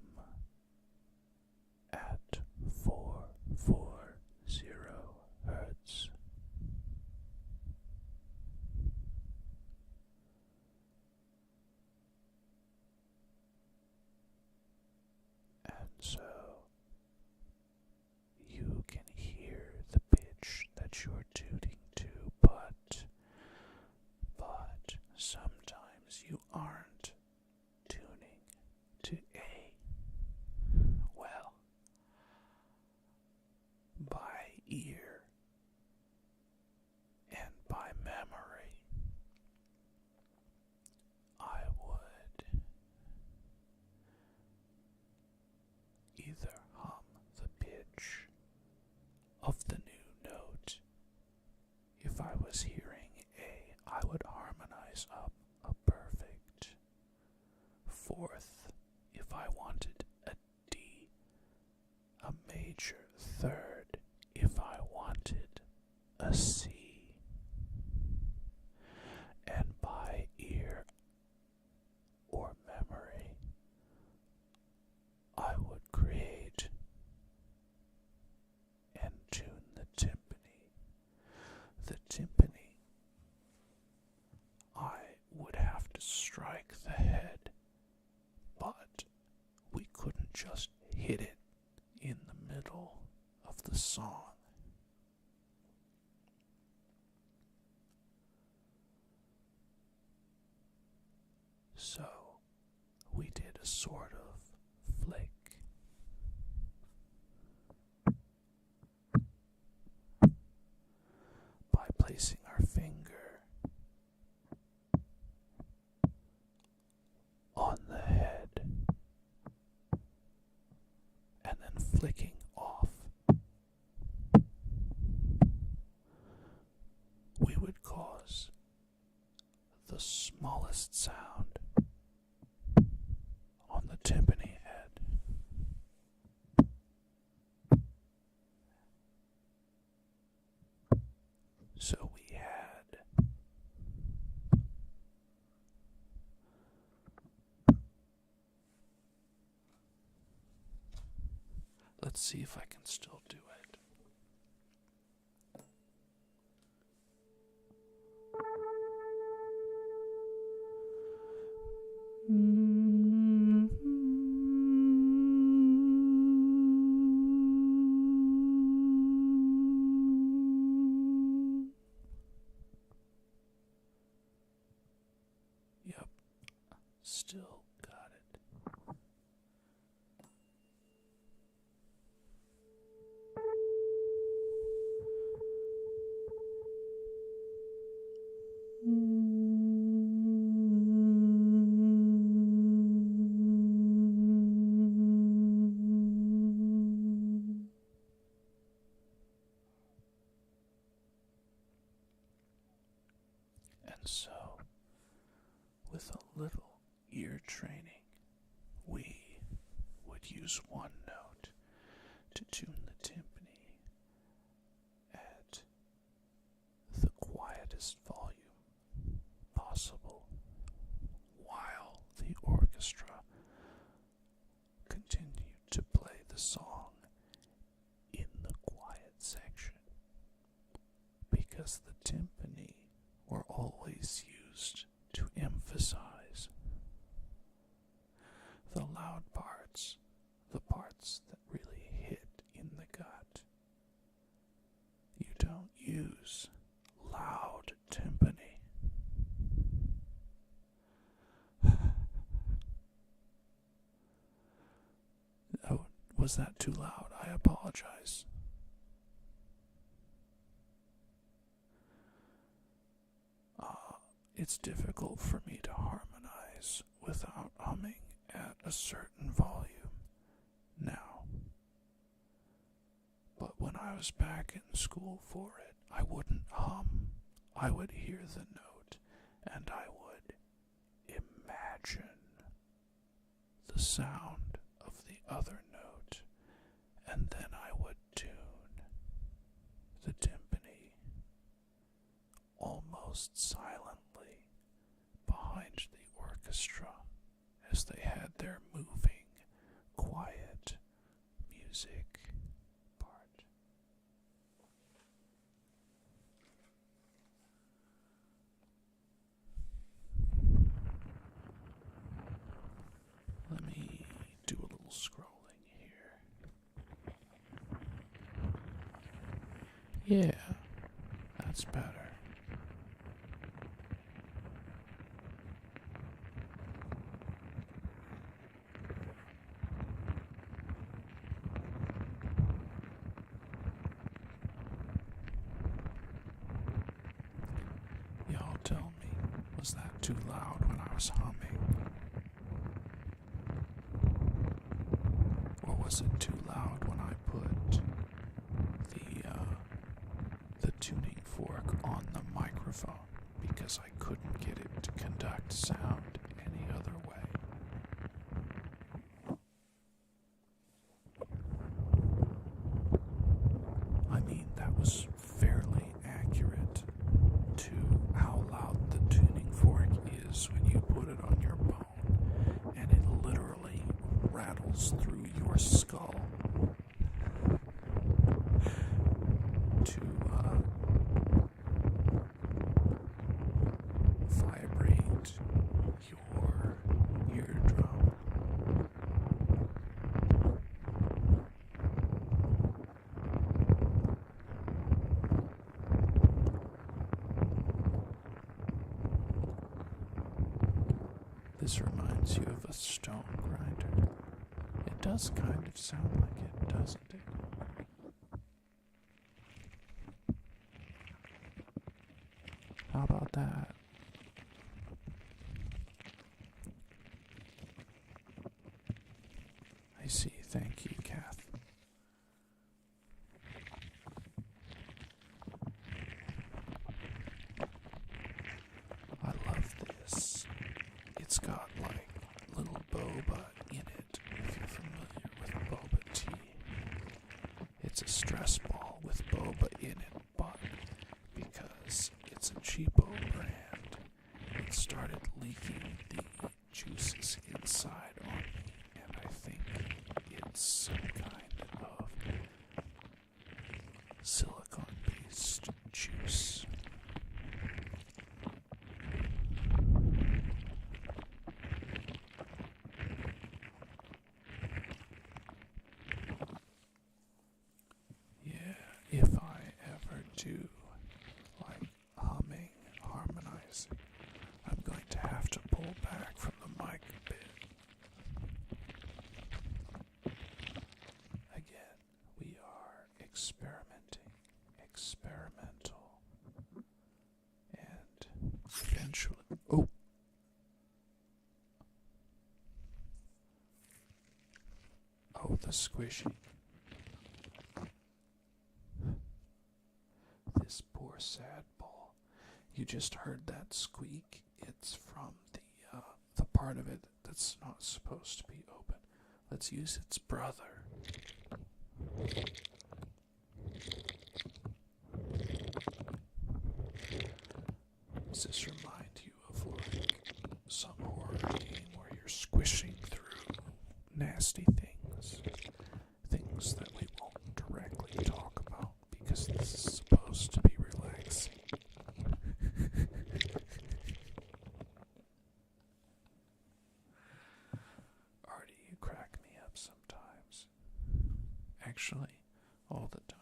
at 440 Hertz. And so you can hear the pitch that you're tuning to, but sometimes you aren't tuning to A. Well, by ear and by memory, I would either hum the pitch of the new note. If I was hearing A, I would harmonize up a perfect fourth. If I wanted a D, a major third. If I wanted a C, and by ear or memory, I would create and tune the timpani. The timpani, I would have to strike the head, but we couldn't just hit it in the middle of the song. So we did a sort of flick. By placing our finger flicking off, we would cause the smallest sound on the timpani head. So we had let's see if I can still do it. Yep, still got it. And so, with a little ear training, we would use one note to tune the timpani at the quietest volume possible, while the orchestra continued to play the song in the quiet section, because the timpani were always used to emphasize the loud parts, the parts that really hit in the gut. You don't use loud timpani. Oh, was that too loud? I apologize. It's difficult for me to harmonize without humming at a certain volume now. But when I was back in school for it, I wouldn't hum. I would hear the note, and I would imagine the sound of the other note, and then I would tune the timpani almost silently behind the orchestra as they had their moving, quiet music part. Let me do a little scrolling here. Yeah, that's better. Y'all tell me, was that too loud when I was humming? Or was it too loud when I put the tuning fork on the microphone because I couldn't get it to conduct sound any other way? I mean, that was fairly accurate to how loud the tuning fork is when you put it on your bone, and it literally rattles through your skull to vibrate your eardrum. This reminds you of a stone grinder. It does kind of sound like it, doesn't it? How about that? I see. Thank you, Kath. stress ball with boba in it, but because it's a cheapo brand, it started leaking the juices inside on me, and I think it's some kind of silicone-based juice. If I ever do like humming, harmonizing, I'm going to have to pull back from the mic a bit. Again, we are experimenting, experimental, and eventually. Oh, the squishy. This poor sad ball. You just heard that squeak. It's from the part of it that's not supposed to be open. Let's use its brother. Does this remind you of like some horror game where you're squishing through nasty things? Things that we won't directly talk about because this is supposed to be relaxing. Artie, you crack me up sometimes. Actually, all the time.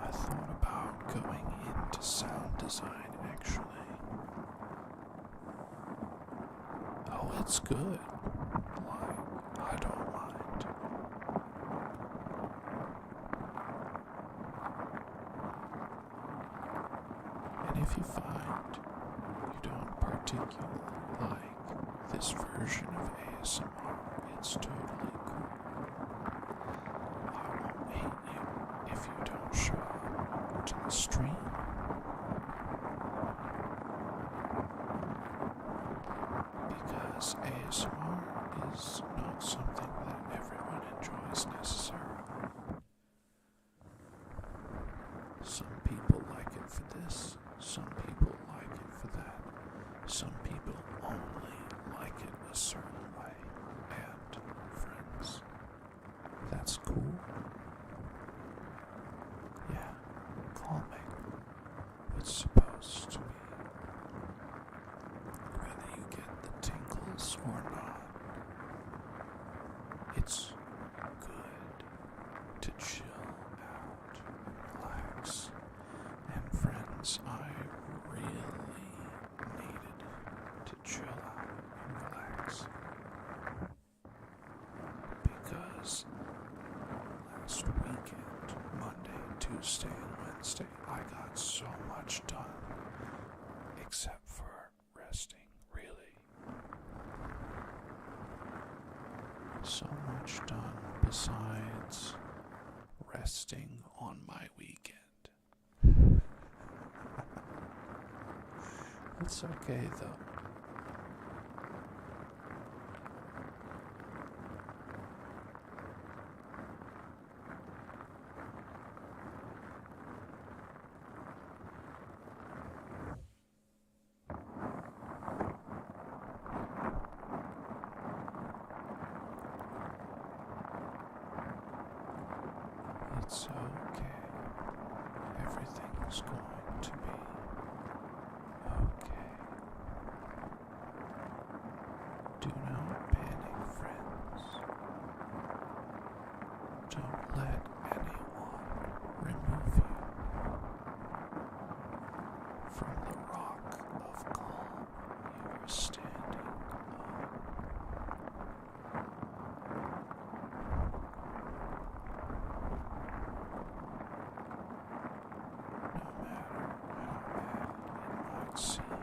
I thought about going into sound design, actually. Oh, it's good. Like, I don't mind. And if you find you don't particularly like this version of ASMR, it's totally cool. I won't hate you if you don't show up to the stream. Because ASMR is not something that everyone enjoys necessarily. Some people like it for this, some people like it for that, some people only like it a certain way, and friends. That's cool. Yeah, calming. It's supposed to be. Whether you get the tingles or not, it's good to chill out and relax. And friends, I really needed to chill out and relax because last weekend, Monday, Tuesday, and Wednesday, I got so much done except for resting, really. So much done besides resting on my weekend. It's okay though. It's okay. Everything's going to be okay. Do not panic, friends. Don't let anyone remove you from the rock of calm you are standing on. No matter how bad it might seem,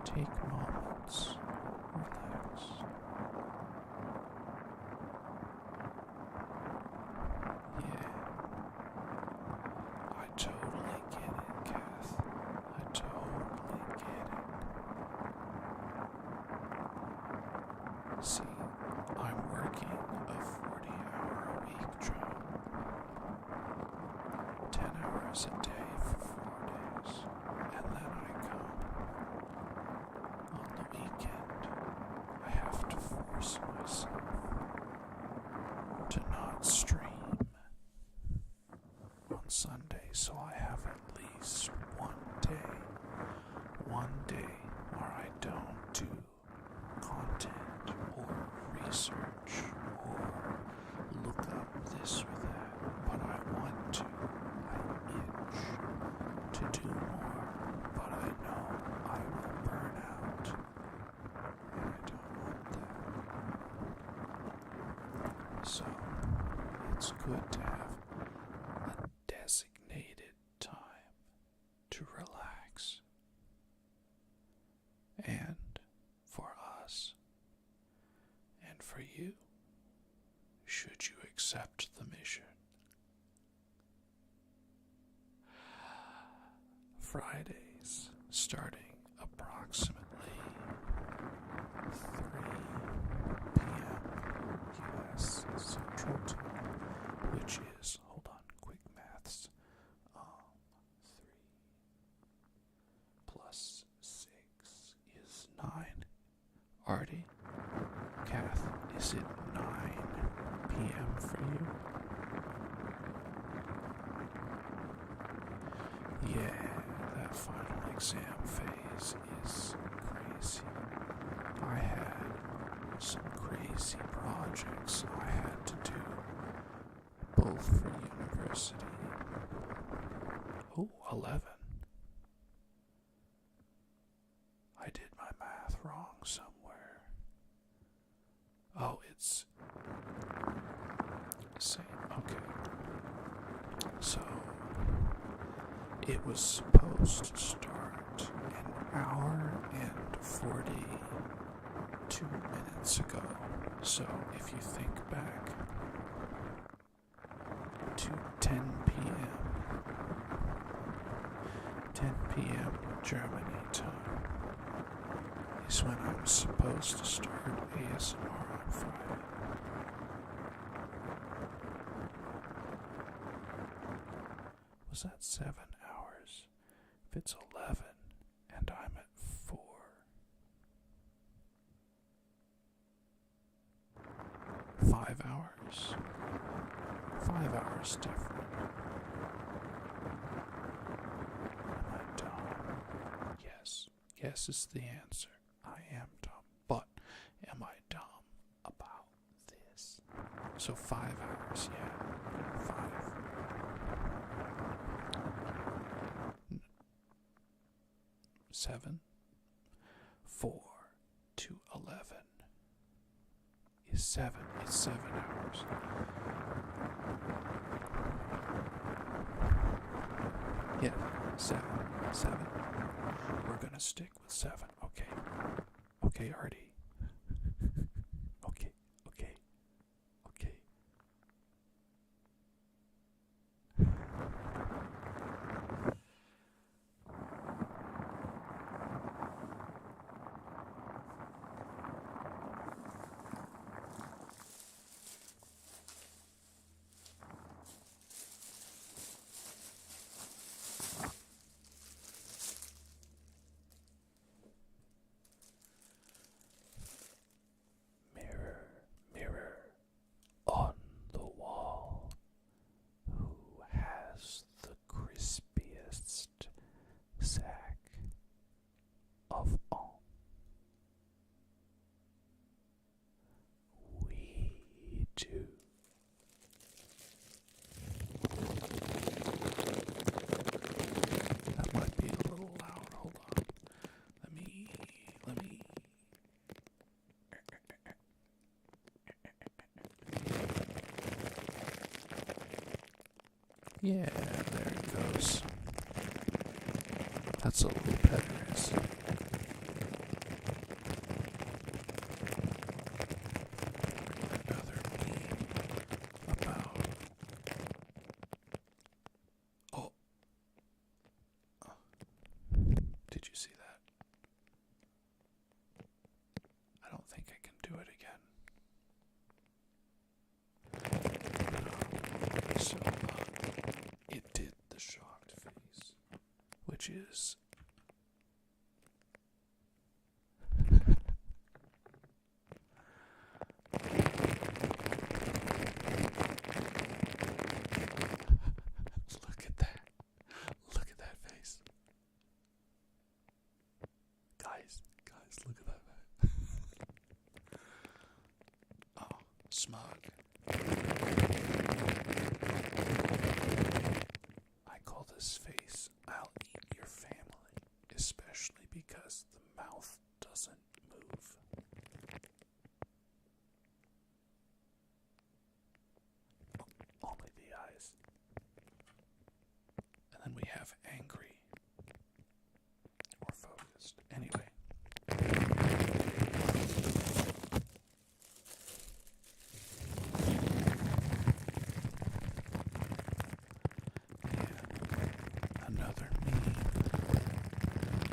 take moments, relax. Yeah, I totally See, I'm working a 40-hour-a-week job, 10 hours a day for 4 days, and then I come. On the weekend, I have to force myself to not stream on Sunday, so I have at least one day where I don't do content or research or look up this or that, but I want to. I itch to do more, but I know I will burn out, and I don't want that. So, it's good to have a designated time to relax. And for us, and for you, should you accept the mission. Fridays, starting approximately 3 p.m. U.S. Central Time, which is, hold on, quick maths, 3 plus 6 is 9. Artie, Kath, is it 9 p.m. for you? Yeah, that final exam phase is crazy. I had some crazy projects I had to do, both for university. Oh, 11. I did my math wrong somewhere. Oh, it's same. Okay. So it was supposed to start an hour and 42 minutes ago. So if you think back to 10 p.m. Germany time is when I'm supposed to start ASMR on Friday. Was that 7 hours? If it's 11 and I'm at 4. 5 hours. 5 hours different. Am I dumb? Yes. Yes is the answer. I am dumb. But am I dumb about this? So 5 hours, yeah. 5. 7, 4 to 11 is 7. It's 7 hours. Yeah, 7. We're gonna stick with 7. Okay. Okay, Artie. Okay. Mirror, mirror on the wall, who has the crispiest sack of all? We do. That might be a little loud. Hold on. Let me. Yeah, there it goes. That's a little better. Another meme about. Oh. Did you see that? I don't think I can do it again. is look at that. Look at that face. Guys, look at that face. Oh, smug. I call this face, I'll eat your family, especially because the mouth doesn't move. Only the eyes. And then we have angry or focused. Anyway. Another meme.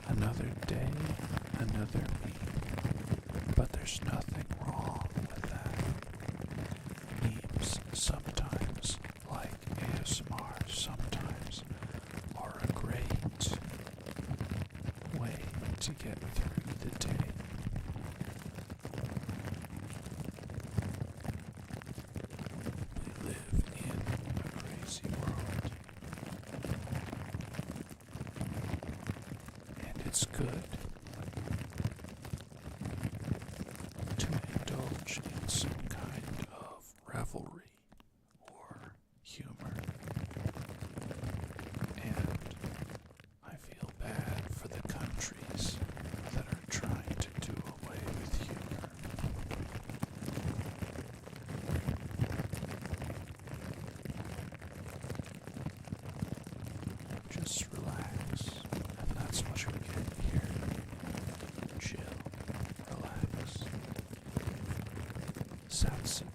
Another day, another meme. But there's nothing wrong with that. Memes sometimes, like ASMR sometimes, are a great way to get through the day. We live in a crazy world. And it's good to indulge in some kind of revelry or humor. And I feel bad for the countries that are trying to do away with humor. Just relax, and that's what you're getting here. Chill, relax. Satsuma.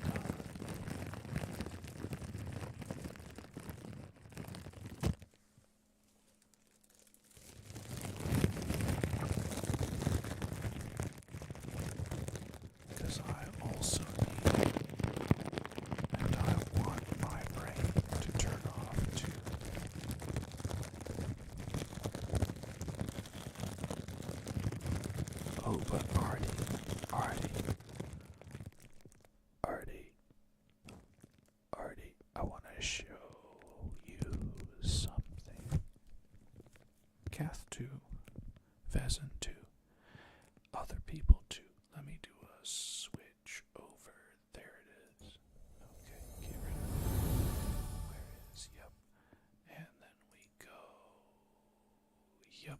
Because I also need, and I want my brain to turn off too. Oh, but Artie, I want to show you something. Kath too, Vezin too, other people too. Let me do a switch over. There it is. Okay, get rid of it. Where is? Yep. And then we go. Yep.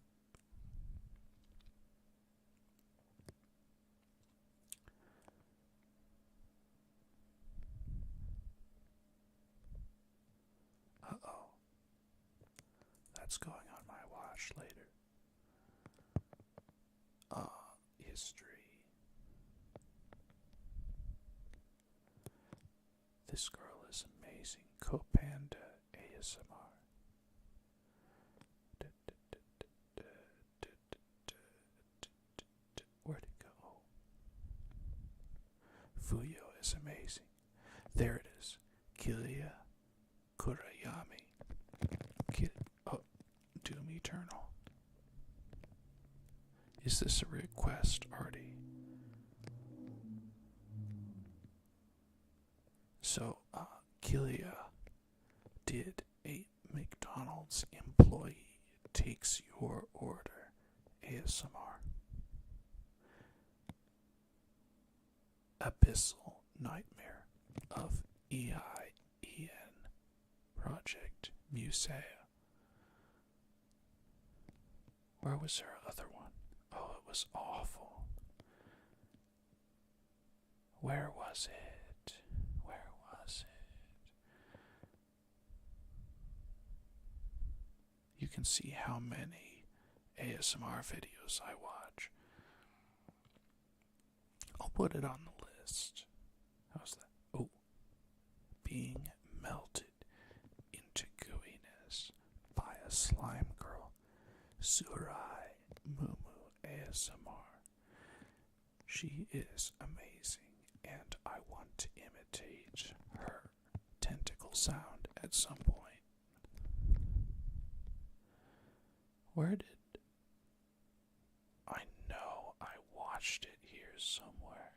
Uh-oh. That's going on my watch later. History. This girl is amazing. Copanda ASMR. Where'd it go? Fuyo is amazing. There it is. Kilia Kurayami. Doom Eternal. Is this a request, Artie? So, Kilia did a McDonald's employee takes your order ASMR. Abyssal Nightmare of EIEN Project Musea. Where was her other one? Oh, it was awful. Where was it? Where was it? You can see how many ASMR videos I watch. I'll put it on the list. How's that? Oh. Being melted into gooiness by a slime girl. Surai Mumu ASMR. She is amazing, and I want to imitate her tentacle sound at some point. Where did... I know I watched it here somewhere.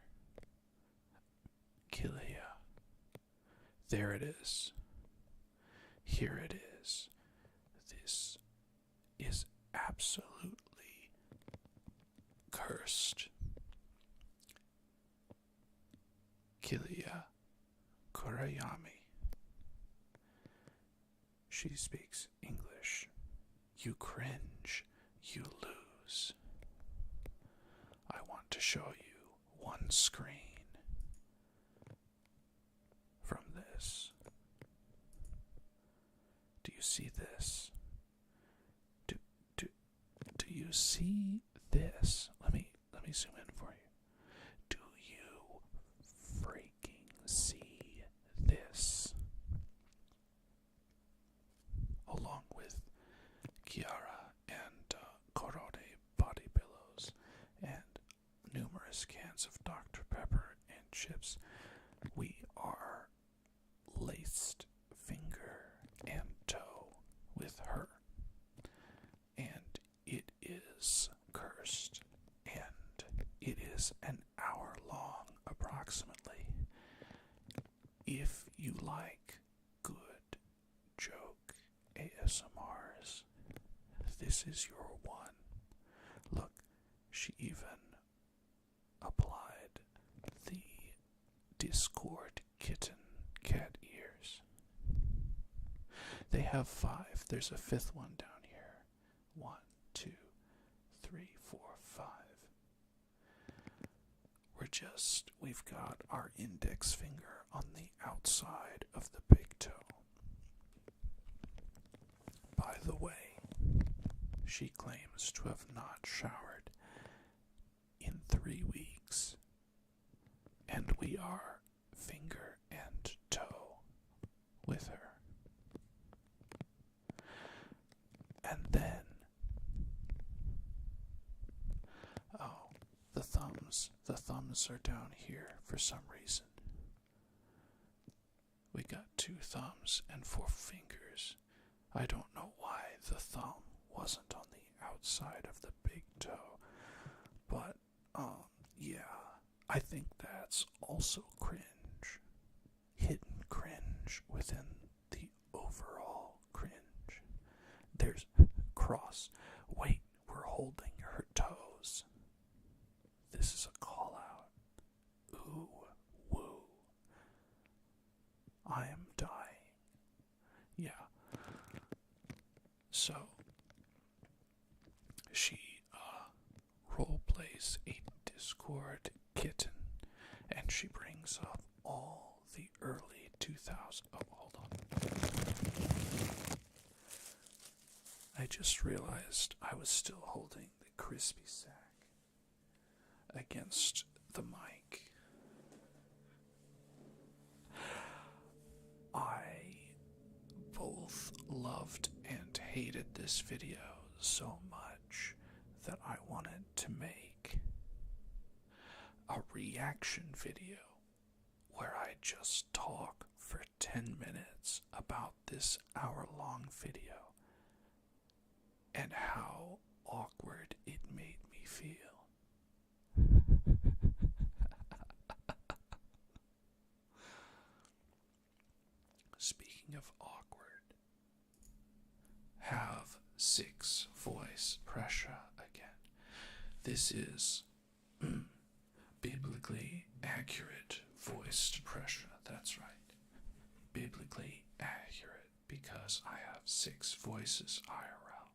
Kilia. There it is. Here it is. This is absolutely cursed. Kilia Kurayami. She speaks English. You cringe, you lose. I want to show you one screen from this. Do you see this? Do do you see this? Let me zoom in for you. Do you freaking see this? Along with Kiara and Korode body pillows and numerous cans of Dr. Pepper and chips, we are laced finger and toe with her. And it is cursed. And it is an hour long, approximately. If you like good joke ASMRs, this is your one. Look, she even applied the Discord kitten cat ears. They have 5. There's a 5th one down here. 1, 2, 3, 4, 5. We've got our index finger on the outside of the big toe. By the way, she claims to have not showered in 3 weeks, and we are finger and toe with her. And then, oh, the thumbs are down here for some reason. We got 2 thumbs and 4 fingers. I don't know why the thumb wasn't on the outside of the big toe, but, yeah, I think that's also cringe. Hidden cringe within the overall cringe. There's cross. Wait, we're holding her toes. This is a call out. Ooh, woo. I am dying. Yeah. So, she role plays a Discord kitten, and she brings up all the early 2000s. Oh, hold on. I just realized I was still holding the crispy sack against the mic. I both loved and hated this video so much that I wanted to make a reaction video where I just talk for 10 minutes about this hour-long video and how awkward it made me feel. Speaking of awkward, have 6 voice pressure again. This is biblically accurate voiced pressure. That's right. Biblically accurate because I have 6 voices IRL.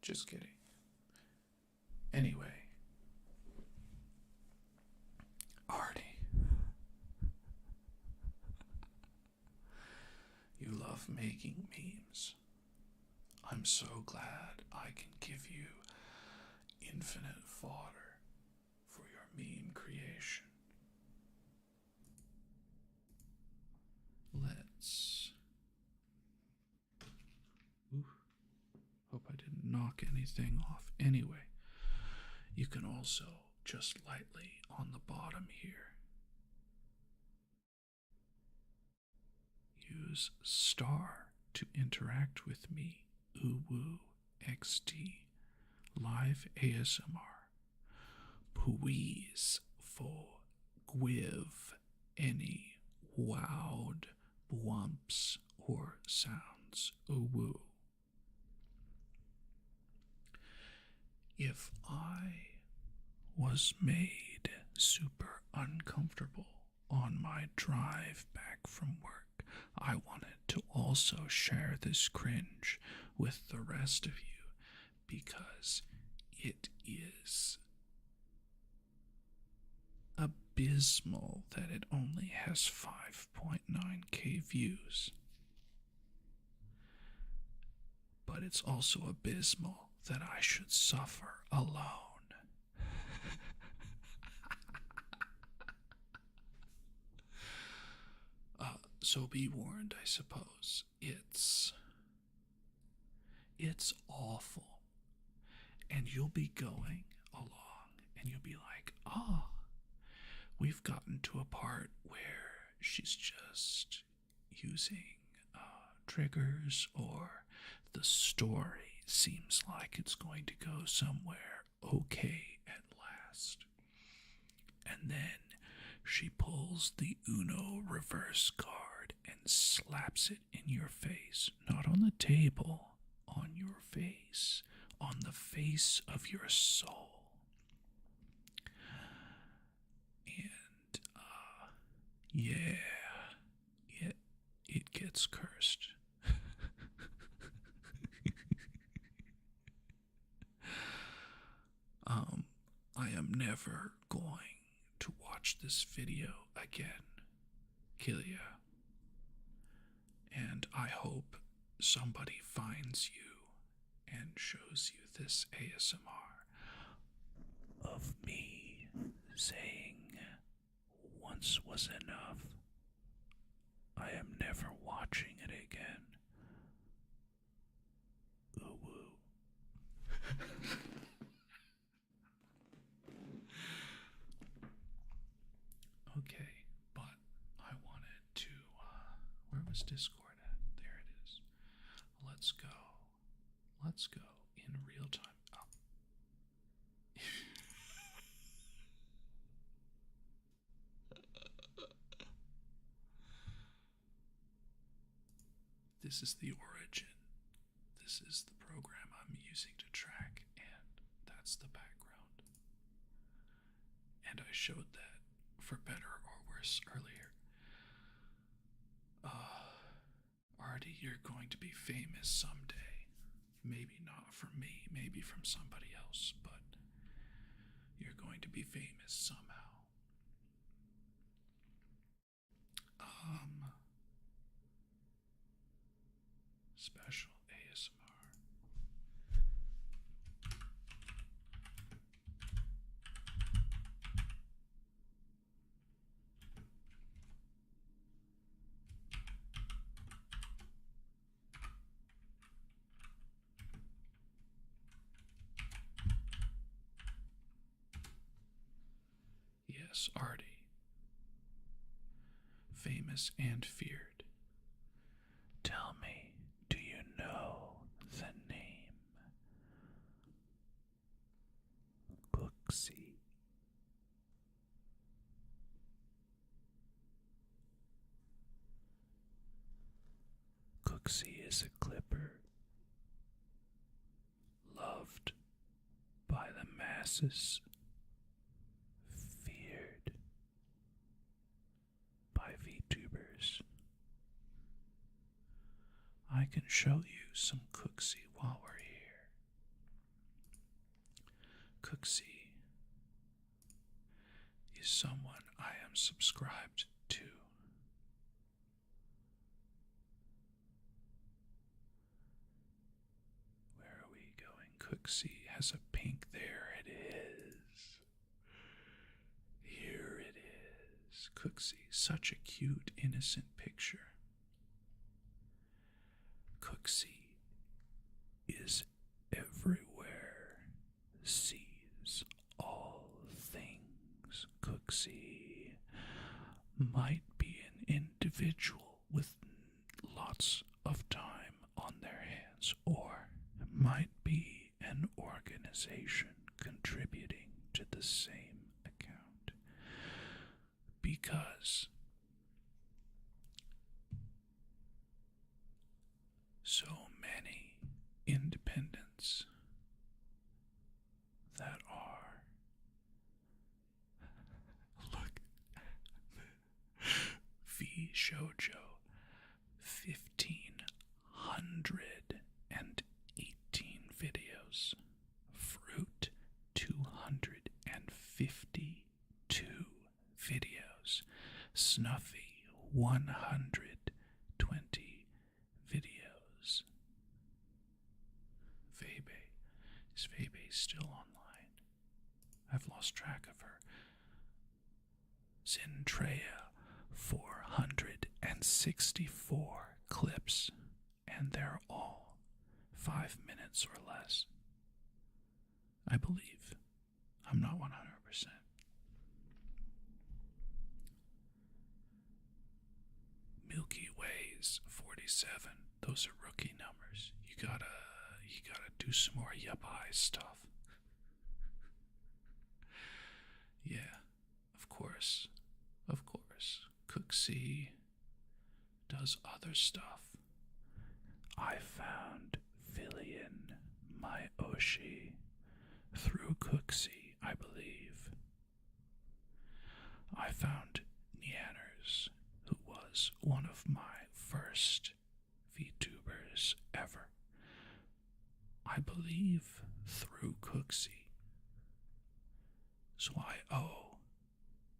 Just kidding. Anyway, Artie, you love making memes. I'm so glad I can give you infinite fodder for your meme creation. Let's... Hope I didn't knock anything off. Anyway, you can also just lightly on the bottom here use star to interact with me. Ooh woo live ASMR. Please forgive any loud bumps or sounds. Woo. If I was made super uncomfortable on my drive back from work, I wanted to also share this cringe with the rest of you because it is abysmal that it only has 5.9k views. But it's also abysmal that I should suffer alone. So be warned, I suppose. It's awful. And you'll be going along and you'll be like, we've gotten to a part where she's just using triggers, or the story seems like it's going to go somewhere okay at last. And then she pulls the Uno reverse card and slaps it in your face. Not on the table, on your face. On the face of your soul. And, yeah, it gets cursed. I am never going to watch this video again, Kilia. And I hope somebody finds you and shows you this ASMR of me saying, "Once was enough. I am never watching it again." Ooh woo. Okay, but I wanted to, where was Discord at? There it is. Let's go in real time. This is the origin. This is the program I'm using to track, and that's the background. And I showed that for better or worse earlier. Artie, you're going to be famous someday. Maybe not from me, maybe from somebody else, but you're going to be famous somehow. Special ASMR. Yes, Artie. Famous and feared. Tell me, do you know the name? Cooksey. Cooksey is a clipper, loved by the masses, feared by VTubers. I can show you some Cooksey while we're here. Cooksey is someone I am subscribed to. Where are we going? Cooksey has a pink. There it is. Here it is. Cooksey, such a cute, innocent picture. Cooksey is everywhere, sees all things. Cooksey might be an individual with lots of time on their hands, or might be organization contributing to the same account. Because so many independents that are, look, V Shoujo 1,518 videos, Fruit 252 videos, Snuffy 120 videos. Febe. Is Febe still online? I've lost track of her. Zintrea 464 clips, and they're all 5 minutes or less. I believe. I'm not 100%. Milky Ways 47. Those are rookie numbers. You gotta do some more yup-eye stuff. Yeah, of course. Of course. Cooksey does other stuff. I found Villian Myoshi through Cooksey, I believe. I found Nianners, who was one of my first VTubers ever. I believe through Cooksey. So I owe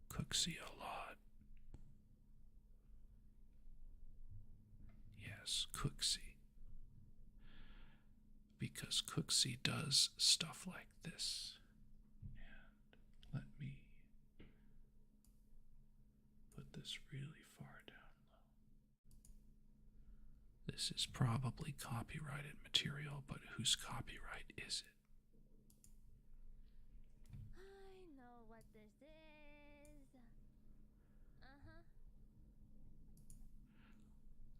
Cooksey a lot. Yes, Cooksey. Because Cooksey does stuff like this. And let me put this really far down low. This is probably copyrighted material, but whose copyright is it? I know what this is.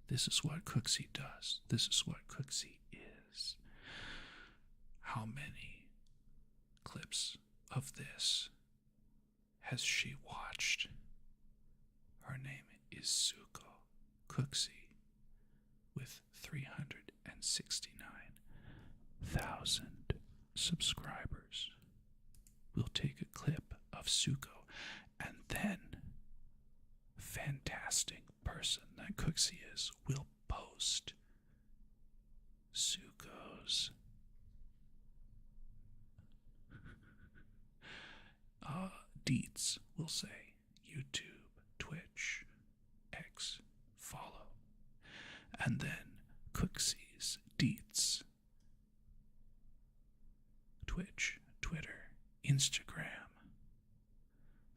This is what Cooksey does. This is what Cooksey is. How many clips of this has she watched? Her name is Zuko Cooksey with 369,000 subscribers. We'll take a clip of Zuko, and then, fantastic person that Cooksey is, will post Zuko's deets, we'll say. YouTube, Twitch, X, follow. And then Cooksey's deets. Twitch, Twitter, Instagram,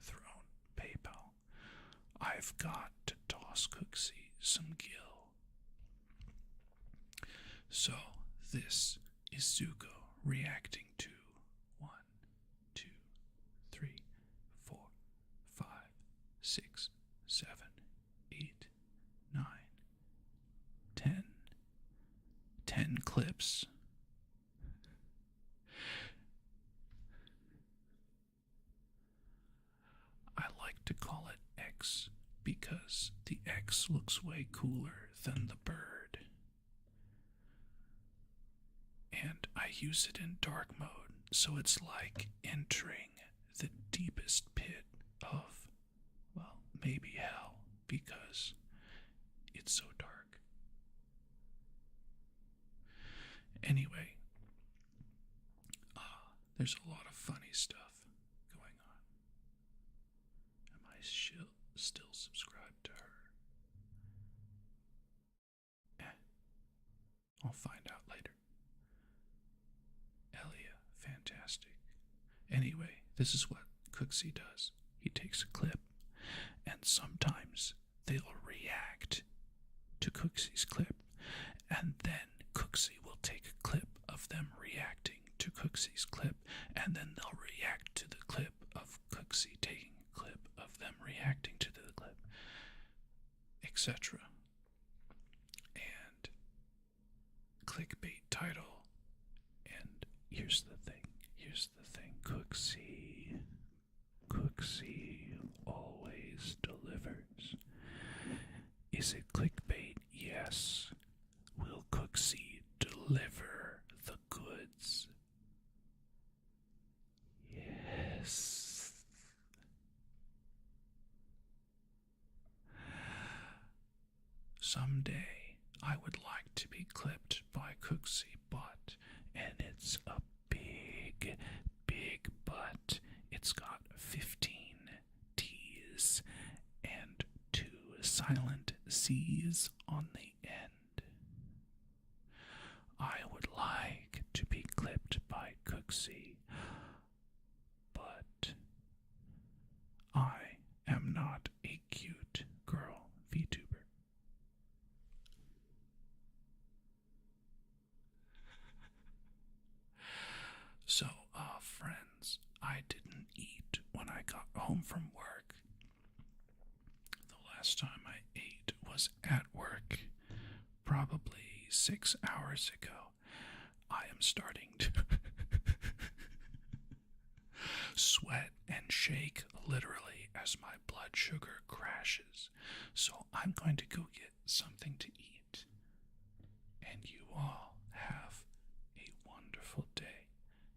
Throne, PayPal. I've got to toss Cooksey some gill. So, this is Zuko reacting to 1, 2, 3, 4, 5, 6, 7, 8, 9, 10. 10 clips. I like to call it X because the X looks way cooler than the bird. And I use it in dark mode, so it's like entering the deepest pit of, well, maybe hell, because it's so dark. Anyway, there's a lot of funny stuff going on. Am I still subscribed to her? I'll find out later. Elia, fantastic. Anyway, this is what Cooksey does. He takes a clip, and sometimes they'll react to Cooksey's clip, and then Cooksey will take a clip of them reacting to Cooksey's clip, and then they'll react to the clip of Cooksey taking a clip of them reacting to the clip, etc. And clickbait title. And here's the thing. Someday I would like to be clipped by Cooksey Butt, and it's a big, big butt. It's got 15 T's and 2 silent C's on the end. I would like to be clipped by Cooksey, but I am not a cute girl VTuber. So, friends, I didn't eat when I got home from work. The last time I ate was at work, probably 6 hours ago. I am starting to sweat and shake literally as my blood sugar crashes. So I'm going to go get something to eat. And you all have a wonderful day,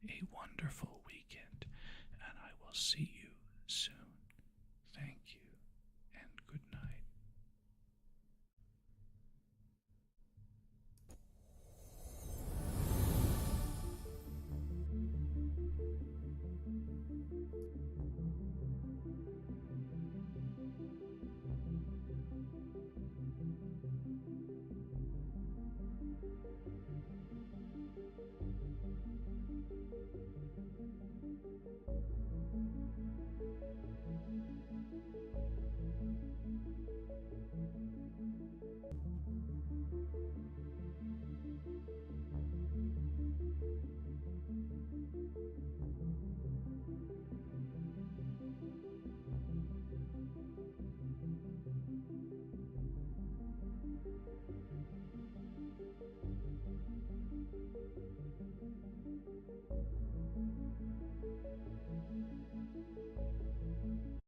a wonderful weekend, and I will see you soon. Thank you, and good night.